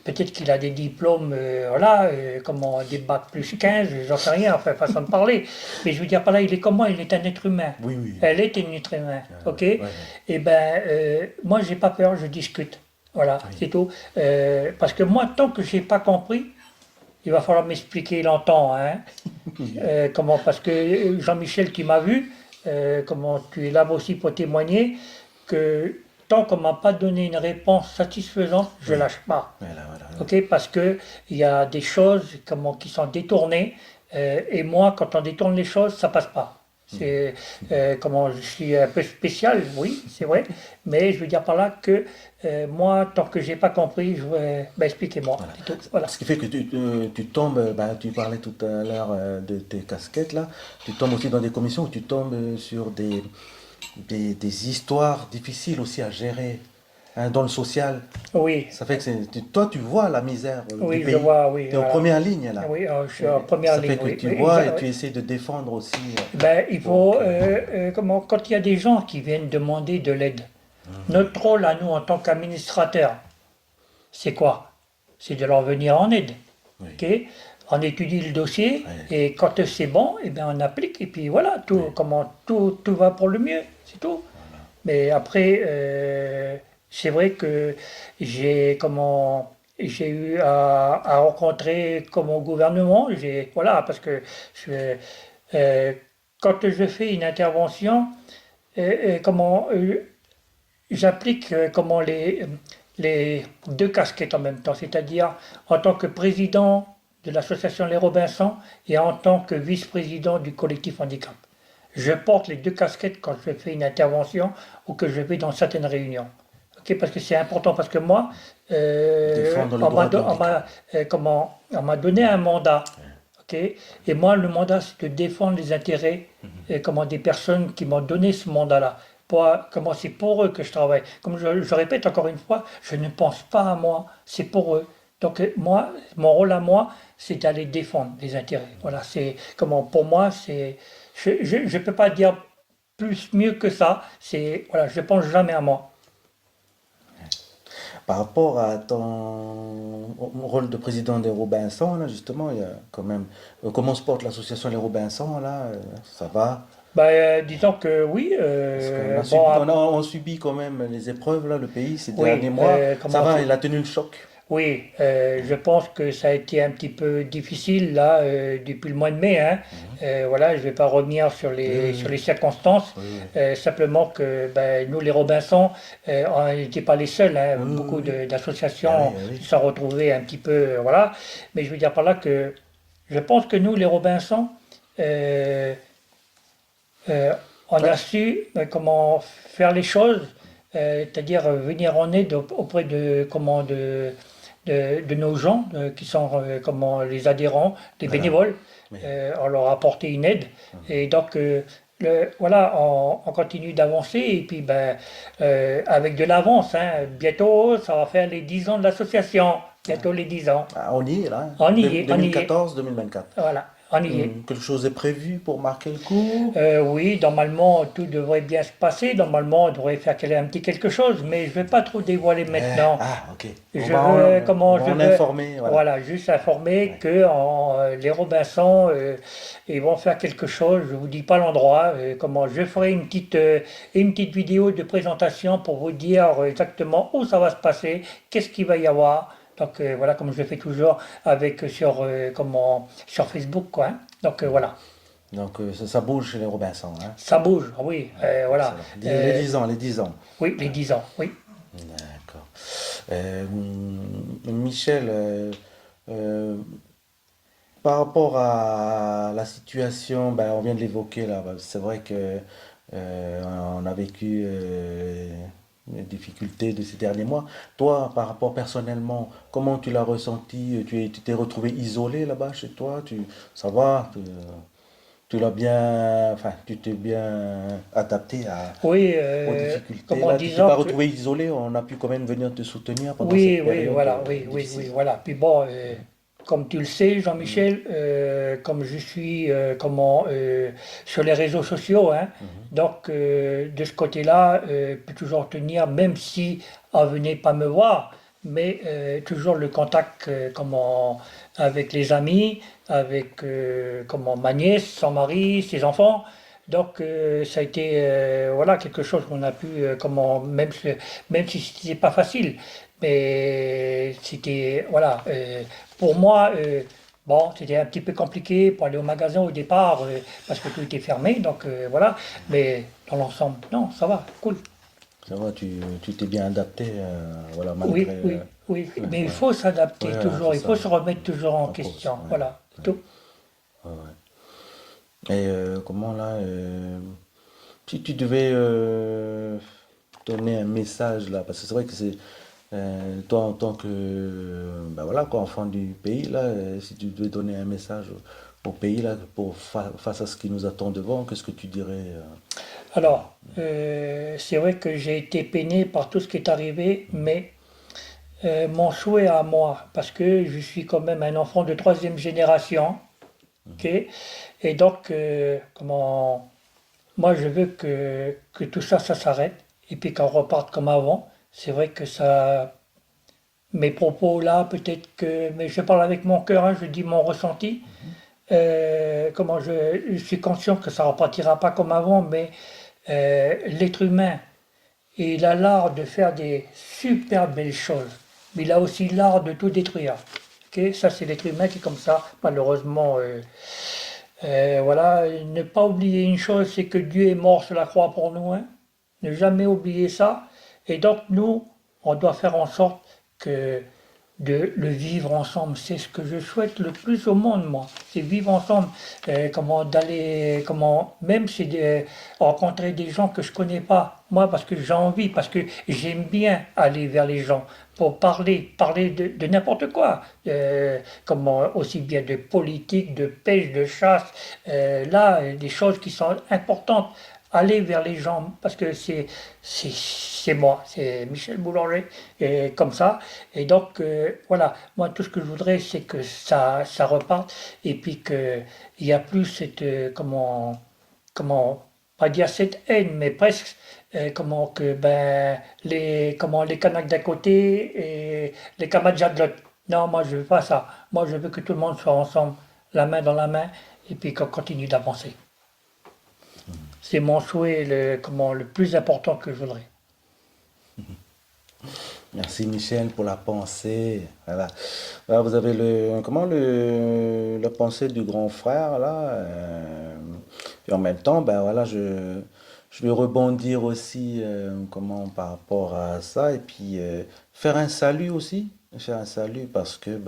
[SPEAKER 1] Peut-être qu'il a des diplômes, voilà, comment, des bacs plus 15, j'en sais rien, enfin, façon de parler. Mais je veux dire par là, il est comme moi, il est un être humain.
[SPEAKER 2] Oui, oui.
[SPEAKER 1] Elle est un être humain, ok?
[SPEAKER 2] Ouais, ouais.
[SPEAKER 1] Et ben, moi, j'ai pas peur, je discute. Voilà,
[SPEAKER 2] Oui.
[SPEAKER 1] c'est tout. Parce que moi, tant que j'ai pas compris, il va falloir m'expliquer longtemps, hein. Comment, parce que Jean-Michel, tu m'as vu, comment tu es là aussi pour témoigner, que tant qu'on m'a pas donné une réponse satisfaisante, je
[SPEAKER 2] Oui.
[SPEAKER 1] lâche pas.
[SPEAKER 2] Voilà, voilà.
[SPEAKER 1] Ok, parce que il y a des choses comment, qui sont détournées, et moi, quand on détourne les choses, ça passe pas. C'est comment je suis un peu spécial, oui, c'est vrai, mais je veux dire par là que moi, tant que j'ai pas compris, je vais, ben, expliquez-moi.
[SPEAKER 2] Voilà.
[SPEAKER 1] C'est tout. Voilà.
[SPEAKER 2] Ce qui fait que tu tombes, tu parlais tout à l'heure de tes casquettes là, tu tombes aussi dans des commissions où tu tombes sur des histoires difficiles aussi à gérer, hein, dans le social.
[SPEAKER 1] Oui,
[SPEAKER 2] Ça fait que toi, tu vois la misère du
[SPEAKER 1] oui, je
[SPEAKER 2] pays.
[SPEAKER 1] vois, oui,
[SPEAKER 2] Tu es en
[SPEAKER 1] voilà.
[SPEAKER 2] première ligne là.
[SPEAKER 1] Oui, je suis en première
[SPEAKER 2] Ça
[SPEAKER 1] ligne,
[SPEAKER 2] fait que
[SPEAKER 1] oui.
[SPEAKER 2] tu
[SPEAKER 1] Oui,
[SPEAKER 2] vois et
[SPEAKER 1] exact,
[SPEAKER 2] tu
[SPEAKER 1] oui.
[SPEAKER 2] essaies de défendre aussi.
[SPEAKER 1] Ben, il faut,
[SPEAKER 2] Donc,
[SPEAKER 1] comment, quand il y a des gens qui viennent demander de l'aide, notre rôle à nous en tant qu'administrateurs, c'est quoi? C'est de leur venir en aide.
[SPEAKER 2] oui.
[SPEAKER 1] Ok, on étudie le dossier
[SPEAKER 2] Ouais.
[SPEAKER 1] et quand c'est bon, eh ben on applique et puis voilà, tout va pour le mieux, c'est tout. Mais après, c'est vrai que j'ai eu à rencontrer comme au gouvernement, voilà, parce que je, euh, quand je fais une intervention, j'applique les deux casquettes en même temps, c'est-à-dire en tant que président de l'association Les Robinson et en tant que vice-président du collectif handicap. Je porte les deux casquettes quand je fais une intervention ou que je vais dans certaines réunions. Ok, parce que c'est important, parce que moi,
[SPEAKER 2] Défendre le droit de l'handicap.
[SPEAKER 1] on m'a donné un mandat. Ok, et moi, le mandat, c'est de défendre les intérêts des personnes qui m'ont donné ce mandat-là. C'est pour eux que je travaille. Comme je répète encore une fois, je ne pense pas à moi, c'est pour eux. Donc moi, mon rôle à moi, c'est d'aller défendre les intérêts. Voilà, c'est pour moi, je peux pas dire plus mieux que ça. Voilà, je pense jamais à moi.
[SPEAKER 2] Par rapport à ton rôle de président des Robinson, là, justement, il y a quand même. Comment se porte l'association Les Robinson, là? Ça va?
[SPEAKER 1] Disons que oui.
[SPEAKER 2] Parce qu'on a
[SPEAKER 1] Bon,
[SPEAKER 2] on subit quand même les épreuves, là, le pays, ces
[SPEAKER 1] oui.
[SPEAKER 2] derniers mois. Ça va, il a tenu le choc.
[SPEAKER 1] Oui, je pense que ça a été un petit peu difficile là depuis le mois de mai, hein. Voilà, je ne vais pas revenir sur les circonstances.
[SPEAKER 2] Oui,
[SPEAKER 1] Simplement que ben, nous les Robinson, on n'était pas les seuls, hein.
[SPEAKER 2] oui,
[SPEAKER 1] Beaucoup
[SPEAKER 2] oui, oui.
[SPEAKER 1] d'associations
[SPEAKER 2] Oui, oui.
[SPEAKER 1] se sont retrouvées un petit peu, voilà. Mais je veux dire par là que je pense que nous les Robinson, euh, on a su comment faire les choses, c'est-à-dire venir en aide auprès de nos gens qui sont les adhérents, les
[SPEAKER 2] Voilà.
[SPEAKER 1] bénévoles.
[SPEAKER 2] Oui.
[SPEAKER 1] On leur a apporté une aide. Et donc, Voilà, on continue d'avancer et puis avec de l'avance, hein. Bientôt, ça va faire les 10 ans de l'association. Bientôt les 10 ans.
[SPEAKER 2] Ah, on y est là, hein.
[SPEAKER 1] On y est, on y est.
[SPEAKER 2] 2014-2024.
[SPEAKER 1] Voilà, on y est.
[SPEAKER 2] Quelque chose est prévu pour marquer le coup?
[SPEAKER 1] Oui, normalement, tout devrait bien se passer. Normalement, on devrait faire un petit quelque chose, mais je ne vais pas trop dévoiler maintenant.
[SPEAKER 2] Ah, ok.
[SPEAKER 1] Je veux, comment
[SPEAKER 2] On
[SPEAKER 1] je
[SPEAKER 2] va
[SPEAKER 1] veux,
[SPEAKER 2] informer, voilà.
[SPEAKER 1] voilà, juste informer que les Robinson, ils vont faire quelque chose. Je vous dis pas l'endroit. Comment je ferai une petite vidéo de présentation pour vous dire exactement où ça va se passer, qu'est-ce qu'il va y avoir. Donc voilà, comme je le fais toujours avec sur Facebook, quoi, hein. Donc voilà,
[SPEAKER 2] Donc ça bouge chez les Robinson, hein.
[SPEAKER 1] ça bouge. Ah oui, voilà.
[SPEAKER 2] Excellent. Les 10 ans, les 10 ans.
[SPEAKER 1] Oui, les 10 ans, oui.
[SPEAKER 2] D'accord. Michel, euh, par rapport à la situation, ben, on vient de l'évoquer là, ben, c'est vrai que on a vécu les difficultés de ces derniers mois. Toi, par rapport personnellement, comment tu l'as ressenti? Tu t'es retrouvé isolé là-bas chez toi? Ça va? Tu l'as bien, enfin, tu t'es bien adapté
[SPEAKER 1] Oui,
[SPEAKER 2] aux difficultés
[SPEAKER 1] comment
[SPEAKER 2] là? Tu t'es pas
[SPEAKER 1] disant que
[SPEAKER 2] retrouvé isolé? On a pu quand même venir te soutenir pendant
[SPEAKER 1] oui,
[SPEAKER 2] cette
[SPEAKER 1] oui,
[SPEAKER 2] période
[SPEAKER 1] voilà, oui, oui,
[SPEAKER 2] difficile.
[SPEAKER 1] oui, voilà. Puis bon, comme tu le sais, Jean-Michel, comme je suis sur les réseaux sociaux, hein, donc de ce côté-là, je peux toujours tenir, même si on venait pas me voir, mais toujours le contact avec les amis, avec ma nièce, son mari, ses enfants. Donc ça a été voilà quelque chose qu'on a pu même si c'était pas facile, mais c'était voilà pour moi bon c'était un petit peu compliqué pour aller au magasin au départ parce que tout était fermé donc voilà, mais dans l'ensemble non ça va cool.
[SPEAKER 2] Ça va, tu t'es bien adapté, voilà, malgré.
[SPEAKER 1] Oui oui oui
[SPEAKER 2] Ouais,
[SPEAKER 1] mais il
[SPEAKER 2] ouais.
[SPEAKER 1] faut s'adapter
[SPEAKER 2] Ouais,
[SPEAKER 1] toujours,
[SPEAKER 2] c'est
[SPEAKER 1] il faut
[SPEAKER 2] ça.
[SPEAKER 1] se remettre toujours en
[SPEAKER 2] En cause,
[SPEAKER 1] question,
[SPEAKER 2] ouais.
[SPEAKER 1] voilà c'est tout.
[SPEAKER 2] Ouais, ouais. Et comment là, si tu devais donner un message là, parce que c'est vrai que c'est toi en tant que ben voilà quoi, enfant du pays là, si tu devais donner un message au pays là pour face à ce qui nous attend devant, qu'est-ce que tu dirais
[SPEAKER 1] Alors c'est vrai que j'ai été peiné par tout ce qui est arrivé, mais mon souhait à moi, parce que je suis quand même un enfant de troisième génération, ok, et donc moi je veux que tout ça, ça s'arrête, et puis qu'on reparte comme avant. C'est vrai que ça, mes propos là, peut-être que, mais je parle avec mon cœur, hein, je dis mon ressenti. Je suis conscient que ça repartira pas comme avant, mais l'être humain, et il a l'art de faire des super belles choses, mais il a aussi l'art de tout détruire. Ok, ça, c'est l'être humain qui est comme ça, malheureusement. Voilà, ne pas oublier une chose, c'est que Dieu est mort sur la croix pour nous, hein. Ne jamais oublier ça. Et donc, nous, on doit faire en sorte que de le vivre ensemble. C'est ce que je souhaite le plus au monde, moi. C'est vivre ensemble. Même si rencontrer des gens que je connais pas. Moi, parce que j'ai envie, parce que j'aime bien aller vers les gens pour parler de n'importe quoi. Aussi bien de politique, de pêche, de chasse. Là, des choses qui sont importantes. Aller vers les gens, parce que c'est moi, c'est Michel Boulanger, et comme ça. Et donc, voilà, moi, tout ce que je voudrais, c'est que ça reparte, et puis qu'il n'y a plus cette, pas dire cette haine, mais presque, les Kanaks d'un côté et les Kamadjas de l'autre. Non, moi, je veux pas ça. Moi, je veux que tout le monde soit ensemble, la main dans la main, et puis qu'on continue d'avancer. C'est mon souhait le plus important que je voudrais.
[SPEAKER 2] Merci Michel pour la pensée. Voilà. Voilà, vous avez la pensée du grand frère là. Et en même temps, ben voilà, je vais rebondir aussi par rapport à ça et puis faire un salut aussi. Faire un salut parce que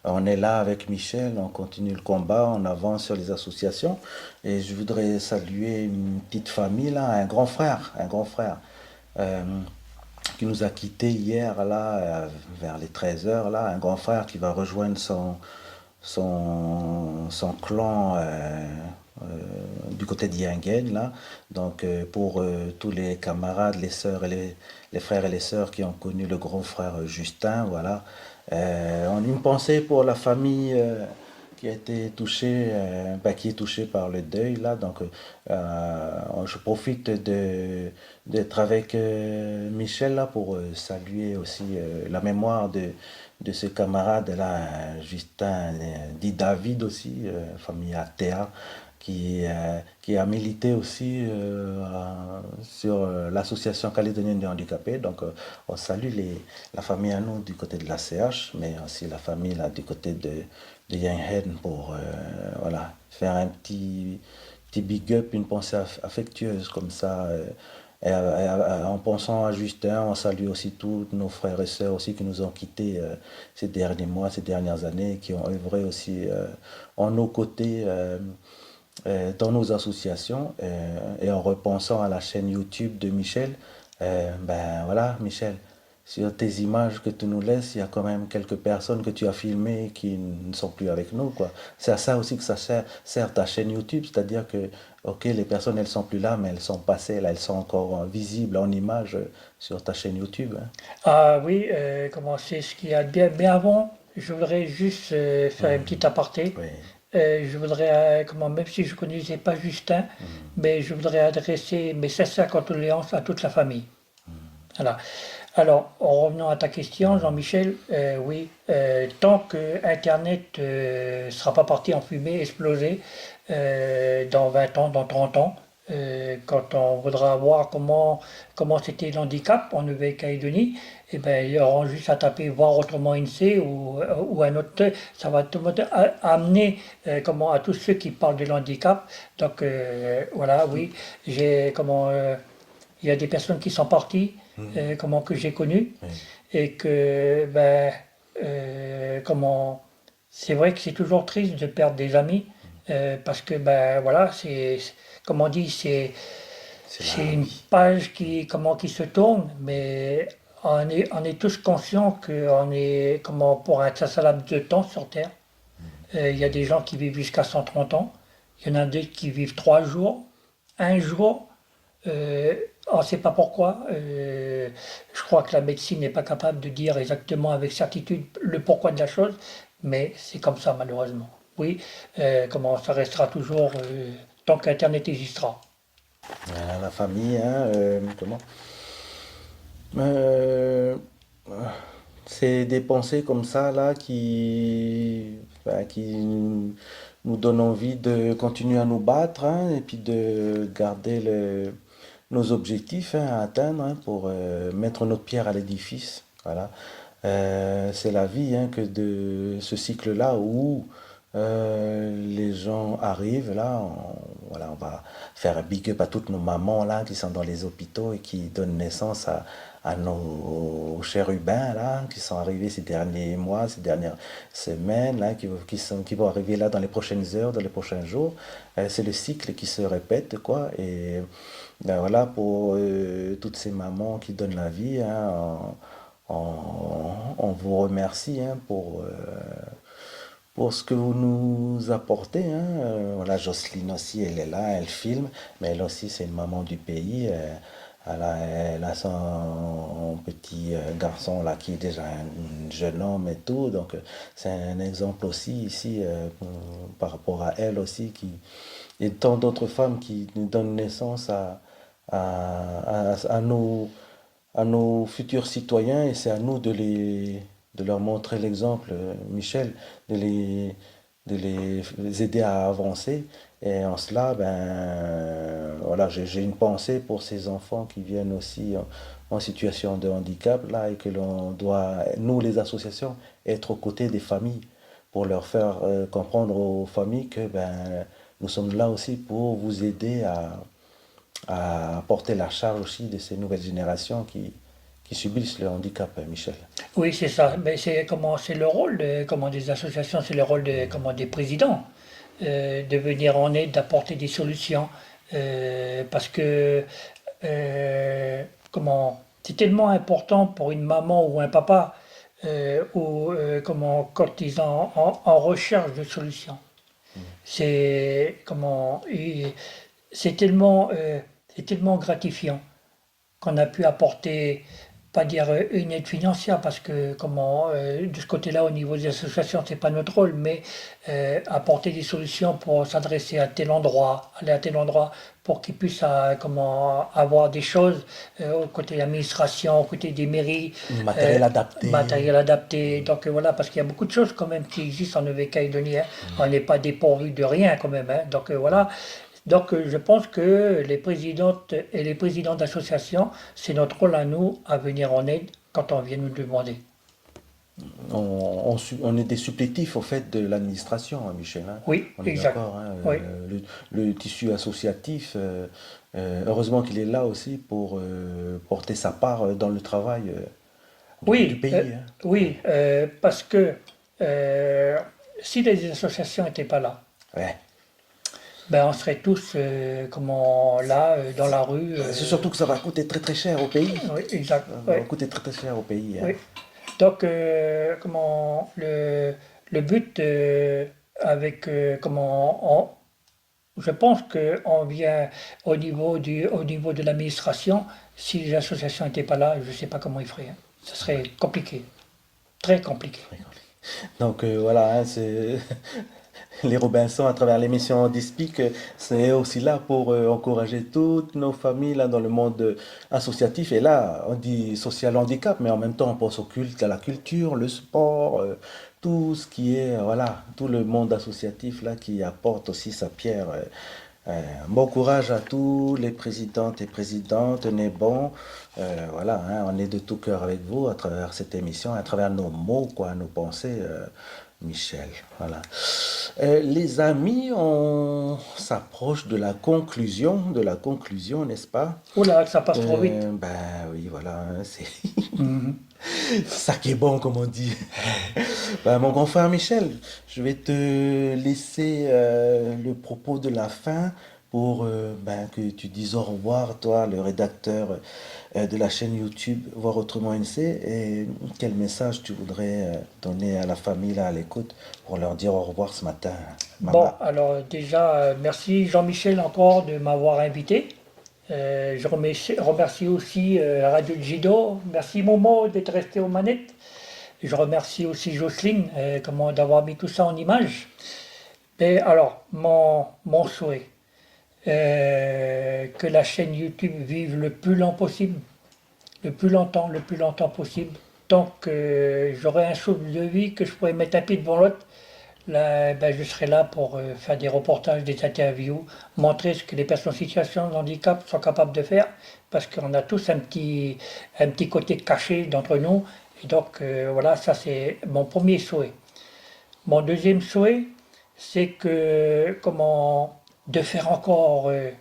[SPEAKER 2] on est là avec Michel, on continue le combat, on avance sur les associations et je voudrais saluer une petite famille là, un grand frère. Euh, qui nous a quittés hier, là, vers les 13 heures, là, un grand frère qui va rejoindre son clan du côté d'Yingen, là. Donc, pour tous les camarades, les sœurs et les frères et les sœurs qui ont connu le grand frère Justin, voilà. On a une pensée pour la famille qui a été touchée, qui est touchée par le deuil, là. Donc, je profite d'être avec Michel, là, pour saluer aussi la mémoire de ce camarade-là, Justin, dit David aussi, famille Athéa, qui a milité aussi sur l'association calédonienne des handicapés. Donc, on salue la famille à nous du côté de la CH, mais aussi la famille là, du côté de Yanghen pour voilà, faire un petit big up, une pensée affectueuse comme ça. En pensant à Justin, on salue aussi tous nos frères et sœurs aussi qui nous ont quittés ces derniers mois, ces dernières années, qui ont œuvré aussi en nos côtés dans nos associations. Et en repensant à la chaîne YouTube de Michel, ben voilà, Michel, sur tes images que tu nous laisses, il y a quand même quelques personnes que tu as filmées qui ne sont plus avec nous, quoi. C'est à ça aussi que ça sert ta chaîne YouTube, c'est-à-dire que, ok, les personnes, elles sont plus là, mais elles sont passées, là, elles sont encore visibles en images sur ta chaîne YouTube, hein.
[SPEAKER 1] Ah oui, comment c'est ce qu'il y a de bien. Mais avant, je voudrais juste faire une petite aparté.
[SPEAKER 2] Oui.
[SPEAKER 1] Je voudrais, même si je ne connaissais pas Justin, mais je voudrais adresser mes sincères condoléances à toute la famille. Voilà. Alors, en revenant à ta question, Jean-Michel, oui, tant que Internet ne sera pas parti en fumée, exploser, dans 20 ans, dans 30 ans, quand on voudra voir comment c'était l'handicap en Nouvelle-Calédonie, eh ben, ils auront juste à taper voir autrement INSEE ou un autre, ça va tout le monde amener à tous ceux qui parlent de l'handicap. Donc voilà, oui, il y a des personnes qui sont parties, que j'ai connues,
[SPEAKER 2] Oui.
[SPEAKER 1] et que c'est vrai que c'est toujours triste de perdre des amis, parce que voilà, comme on dit,
[SPEAKER 2] C'est
[SPEAKER 1] c'est
[SPEAKER 2] la
[SPEAKER 1] une
[SPEAKER 2] vie.
[SPEAKER 1] page qui se tourne, mais on est tous conscients qu'on est pour un certain laps de temps sur Terre. Il y a des gens qui vivent jusqu'à 130 ans, il y en a d'autres qui vivent 3 jours, un jour. Euh, on ne sait pas pourquoi. Je crois que la médecine n'est pas capable de dire exactement avec certitude le pourquoi de la chose, mais c'est comme ça malheureusement. Oui, ça restera toujours tant qu'Internet existera.
[SPEAKER 2] Voilà, la famille, hein, comment? Euh, c'est des pensées comme ça là qui nous donnent envie de continuer à nous battre, hein, et puis de garder nos objectifs, hein, à atteindre, hein, pour mettre notre pierre à l'édifice. Voilà. C'est la vie, hein, que de ce cycle-là où les gens arrivent là, voilà, on va faire un big up à toutes nos mamans là qui sont dans les hôpitaux et qui donnent naissance à nos chérubins là qui sont arrivés ces derniers mois, ces dernières semaines là, qui vont arriver là dans les prochaines heures, dans les prochains jours. C'est le cycle qui se répète, quoi. Et ben voilà, pour toutes ces mamans qui donnent la vie, hein, on vous remercie, hein, pour ce que vous nous apportez, hein. Voilà, Jocelyne aussi, elle est là, elle filme, mais elle aussi, c'est une maman du pays. Elle a son petit garçon là qui est déjà un jeune homme et tout, donc c'est un exemple aussi ici, par rapport à elle aussi, et tant d'autres femmes qui nous donnent naissance à nos futurs citoyens, et c'est à nous de leur montrer l'exemple, Michel, de les aider à avancer. Et en cela, ben, voilà, j'ai une pensée pour ces enfants qui viennent aussi en situation de handicap, là, et que l'on doit, nous, les associations, être aux côtés des familles pour leur faire comprendre aux familles que ben, nous sommes là aussi pour vous aider à porter la charge aussi de ces nouvelles générations qui subissent le handicap, Michel.
[SPEAKER 1] Oui, c'est ça. Mais c'est le rôle des associations, c'est le rôle des présidents, de venir en aide, d'apporter des solutions, parce que c'est tellement important pour une maman ou un papa, quand ils sont en recherche de solutions. C'est comment et c'est tellement gratifiant qu'on a pu apporter, pas dire une aide financière, parce que de ce côté-là, au niveau des associations, c'est pas notre rôle, mais apporter des solutions pour s'adresser à tel endroit, aller à tel endroit, pour qu'ils puissent avoir des choses au côté de l'administration, au côté des mairies,
[SPEAKER 2] Matériel adapté.
[SPEAKER 1] matériel adapté. Donc voilà, parce qu'il y a beaucoup de choses quand même qui existent en Nouvelle-Calédonie, hein. On n'est pas dépourvu de rien quand même, hein. Donc voilà. Donc je pense que les présidentes et les présidents d'associations, c'est notre rôle à nous à venir en aide quand on vient nous demander.
[SPEAKER 2] On est des supplétifs au fait de l'administration, hein, Michel, hein.
[SPEAKER 1] Oui,
[SPEAKER 2] On est
[SPEAKER 1] exact.
[SPEAKER 2] d'accord, hein,
[SPEAKER 1] Oui.
[SPEAKER 2] le tissu associatif, heureusement qu'il est là aussi pour porter sa part dans le travail du
[SPEAKER 1] Oui,
[SPEAKER 2] pays, hein.
[SPEAKER 1] oui, parce que euh, si les associations n'étaient pas là,
[SPEAKER 2] Ouais.
[SPEAKER 1] ben on serait tous là dans la rue.
[SPEAKER 2] C'est surtout que ça va coûter très très cher au pays.
[SPEAKER 1] Oui, exact.
[SPEAKER 2] Ça
[SPEAKER 1] Oui,
[SPEAKER 2] va coûter très très cher au pays, hein.
[SPEAKER 1] oui. Donc le but avec je pense qu'on vient au niveau de l'administration, si les associations n'étaient pas là, je ne sais pas comment ils feraient, hein. Ce serait compliqué, très compliqué.
[SPEAKER 2] Donc voilà, hein, c'est les Robinson à travers l'émission Dispic, c'est aussi là pour encourager toutes nos familles là, dans le monde associatif. Et là, on dit social handicap, mais en même temps, on pense au culte, à la culture, le sport, tout ce qui est, voilà, tout le monde associatif là qui apporte aussi sa pierre. Bon courage à tous les présidentes et présidents, tenez bon. Voilà, hein, on est de tout cœur avec vous à travers cette émission, à travers nos mots, quoi, nos pensées, Michel. Voilà. Les amis, on s'approche de la conclusion, n'est-ce pas?
[SPEAKER 1] Oh là, ça passe trop vite.
[SPEAKER 2] Ben oui, voilà, hein, c'est
[SPEAKER 1] Mhm.
[SPEAKER 2] ça qui est bon, comme on dit. Ben, mon grand frère Michel, je vais te laisser le propos de la fin pour ben, que tu dises au revoir, toi, le rédacteur de la chaîne YouTube Voir Autrement NC, et quel message tu voudrais donner à la famille là à l'écoute pour leur dire au revoir ce matin,
[SPEAKER 1] Bon,
[SPEAKER 2] maman.
[SPEAKER 1] alors déjà, merci Jean-Michel encore de m'avoir invité. Je remercie aussi Radio Gido. Merci Momo d'être resté aux manettes. Je remercie aussi Jocelyne d'avoir mis tout ça en image. Et alors, mon souhait, que la chaîne YouTube vive le plus longtemps possible, le plus longtemps possible, tant que j'aurai un souffle de vie, que je pourrai mettre un pied devant l'autre. Là, ben, je serai là pour faire des reportages, des interviews, montrer ce que les personnes en situation de handicap sont capables de faire, parce qu'on a tous un petit côté caché d'entre nous. Et donc, voilà, ça c'est mon premier souhait. Mon deuxième souhait, c'est de faire encore euh,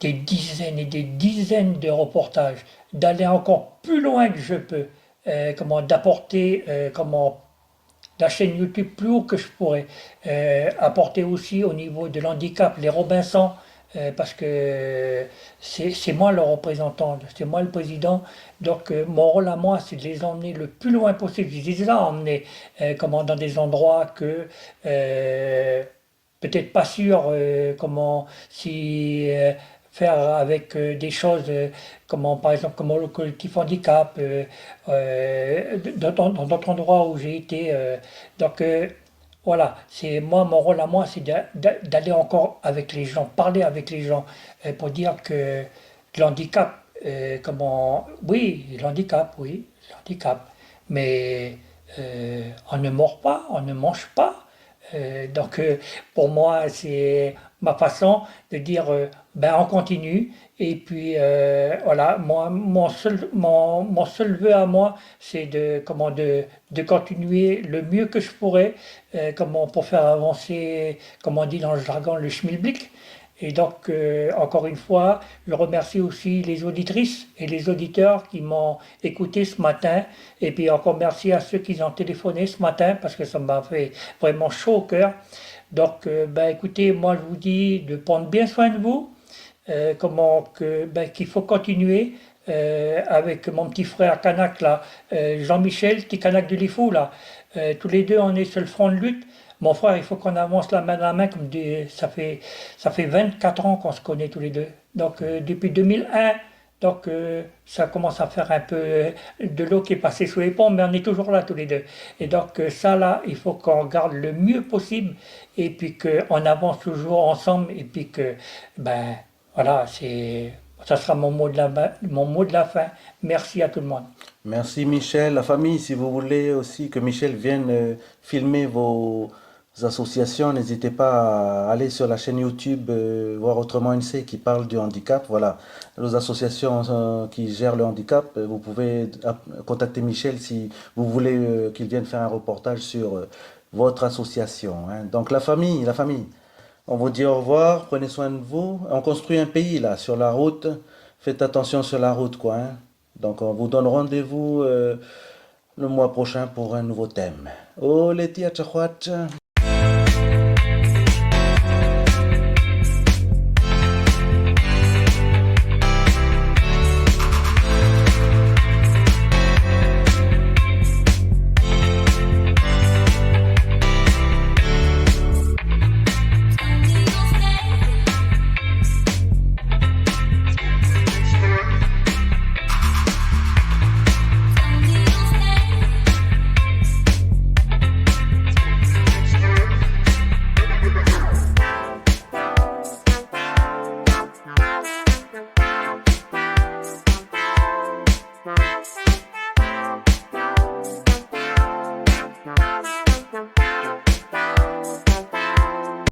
[SPEAKER 1] des dizaines et des dizaines de reportages, d'aller encore plus loin que je peux, d'apporter, la chaîne YouTube plus haut que je pourrais, apporter aussi au niveau de l'handicap, les Robinson, parce que c'est moi le représentant, c'est moi le président, donc mon rôle à moi c'est de les emmener le plus loin possible. Je les ai déjà emmenés dans des endroits que peut-être pas sûr si faire avec des choses par exemple comme le collectif handicap dans d'autres endroits où j'ai été donc voilà, c'est moi mon rôle à moi c'est d'aller encore avec les gens, parler avec les gens pour dire que l'handicap oui l'handicap, mais on ne mord pas, on ne mange pas. Donc pour moi c'est ma façon de dire ben on continue et puis voilà, moi mon seul vœu à moi c'est de continuer le mieux que je pourrais pour faire avancer, comme on dit dans le jargon, le schmilblick. Et donc, encore une fois, je remercie aussi les auditrices et les auditeurs qui m'ont écouté ce matin. Et puis encore merci à ceux qui ont téléphoné ce matin parce que ça m'a fait vraiment chaud au cœur. Donc, ben, écoutez, moi je vous dis de prendre bien soin de vous, qu'il faut continuer avec mon petit frère Kanak là, Jean-Michel, petit Kanak de l'IFO là. Tous les deux, on est sur le front de lutte. Mon frère, il faut qu'on avance la main dans la main, ça fait 24 ans qu'on se connaît tous les deux. Donc depuis 2001, donc ça commence à faire un peu de l'eau qui est passée sous les ponts, mais on est toujours là tous les deux. Et donc ça là, il faut qu'on garde le mieux possible et puis qu'on avance toujours ensemble et puis que, ben voilà, ça sera mon mot de la fin. Merci à tout le monde.
[SPEAKER 2] Merci Michel. La famille, si vous voulez aussi que Michel vienne filmer vos associations, n'hésitez pas à aller sur la chaîne YouTube Voir Autrement NC qui parle du handicap. Voilà, les associations qui gèrent le handicap, vous pouvez contacter Michel si vous voulez qu'il vienne faire un reportage sur votre association, hein. Donc la famille, on vous dit au revoir, prenez soin de vous. On construit un pays là, sur la route. Faites attention sur la route, quoi, hein. Donc on vous donne rendez-vous le mois prochain pour un nouveau thème. Oh les tia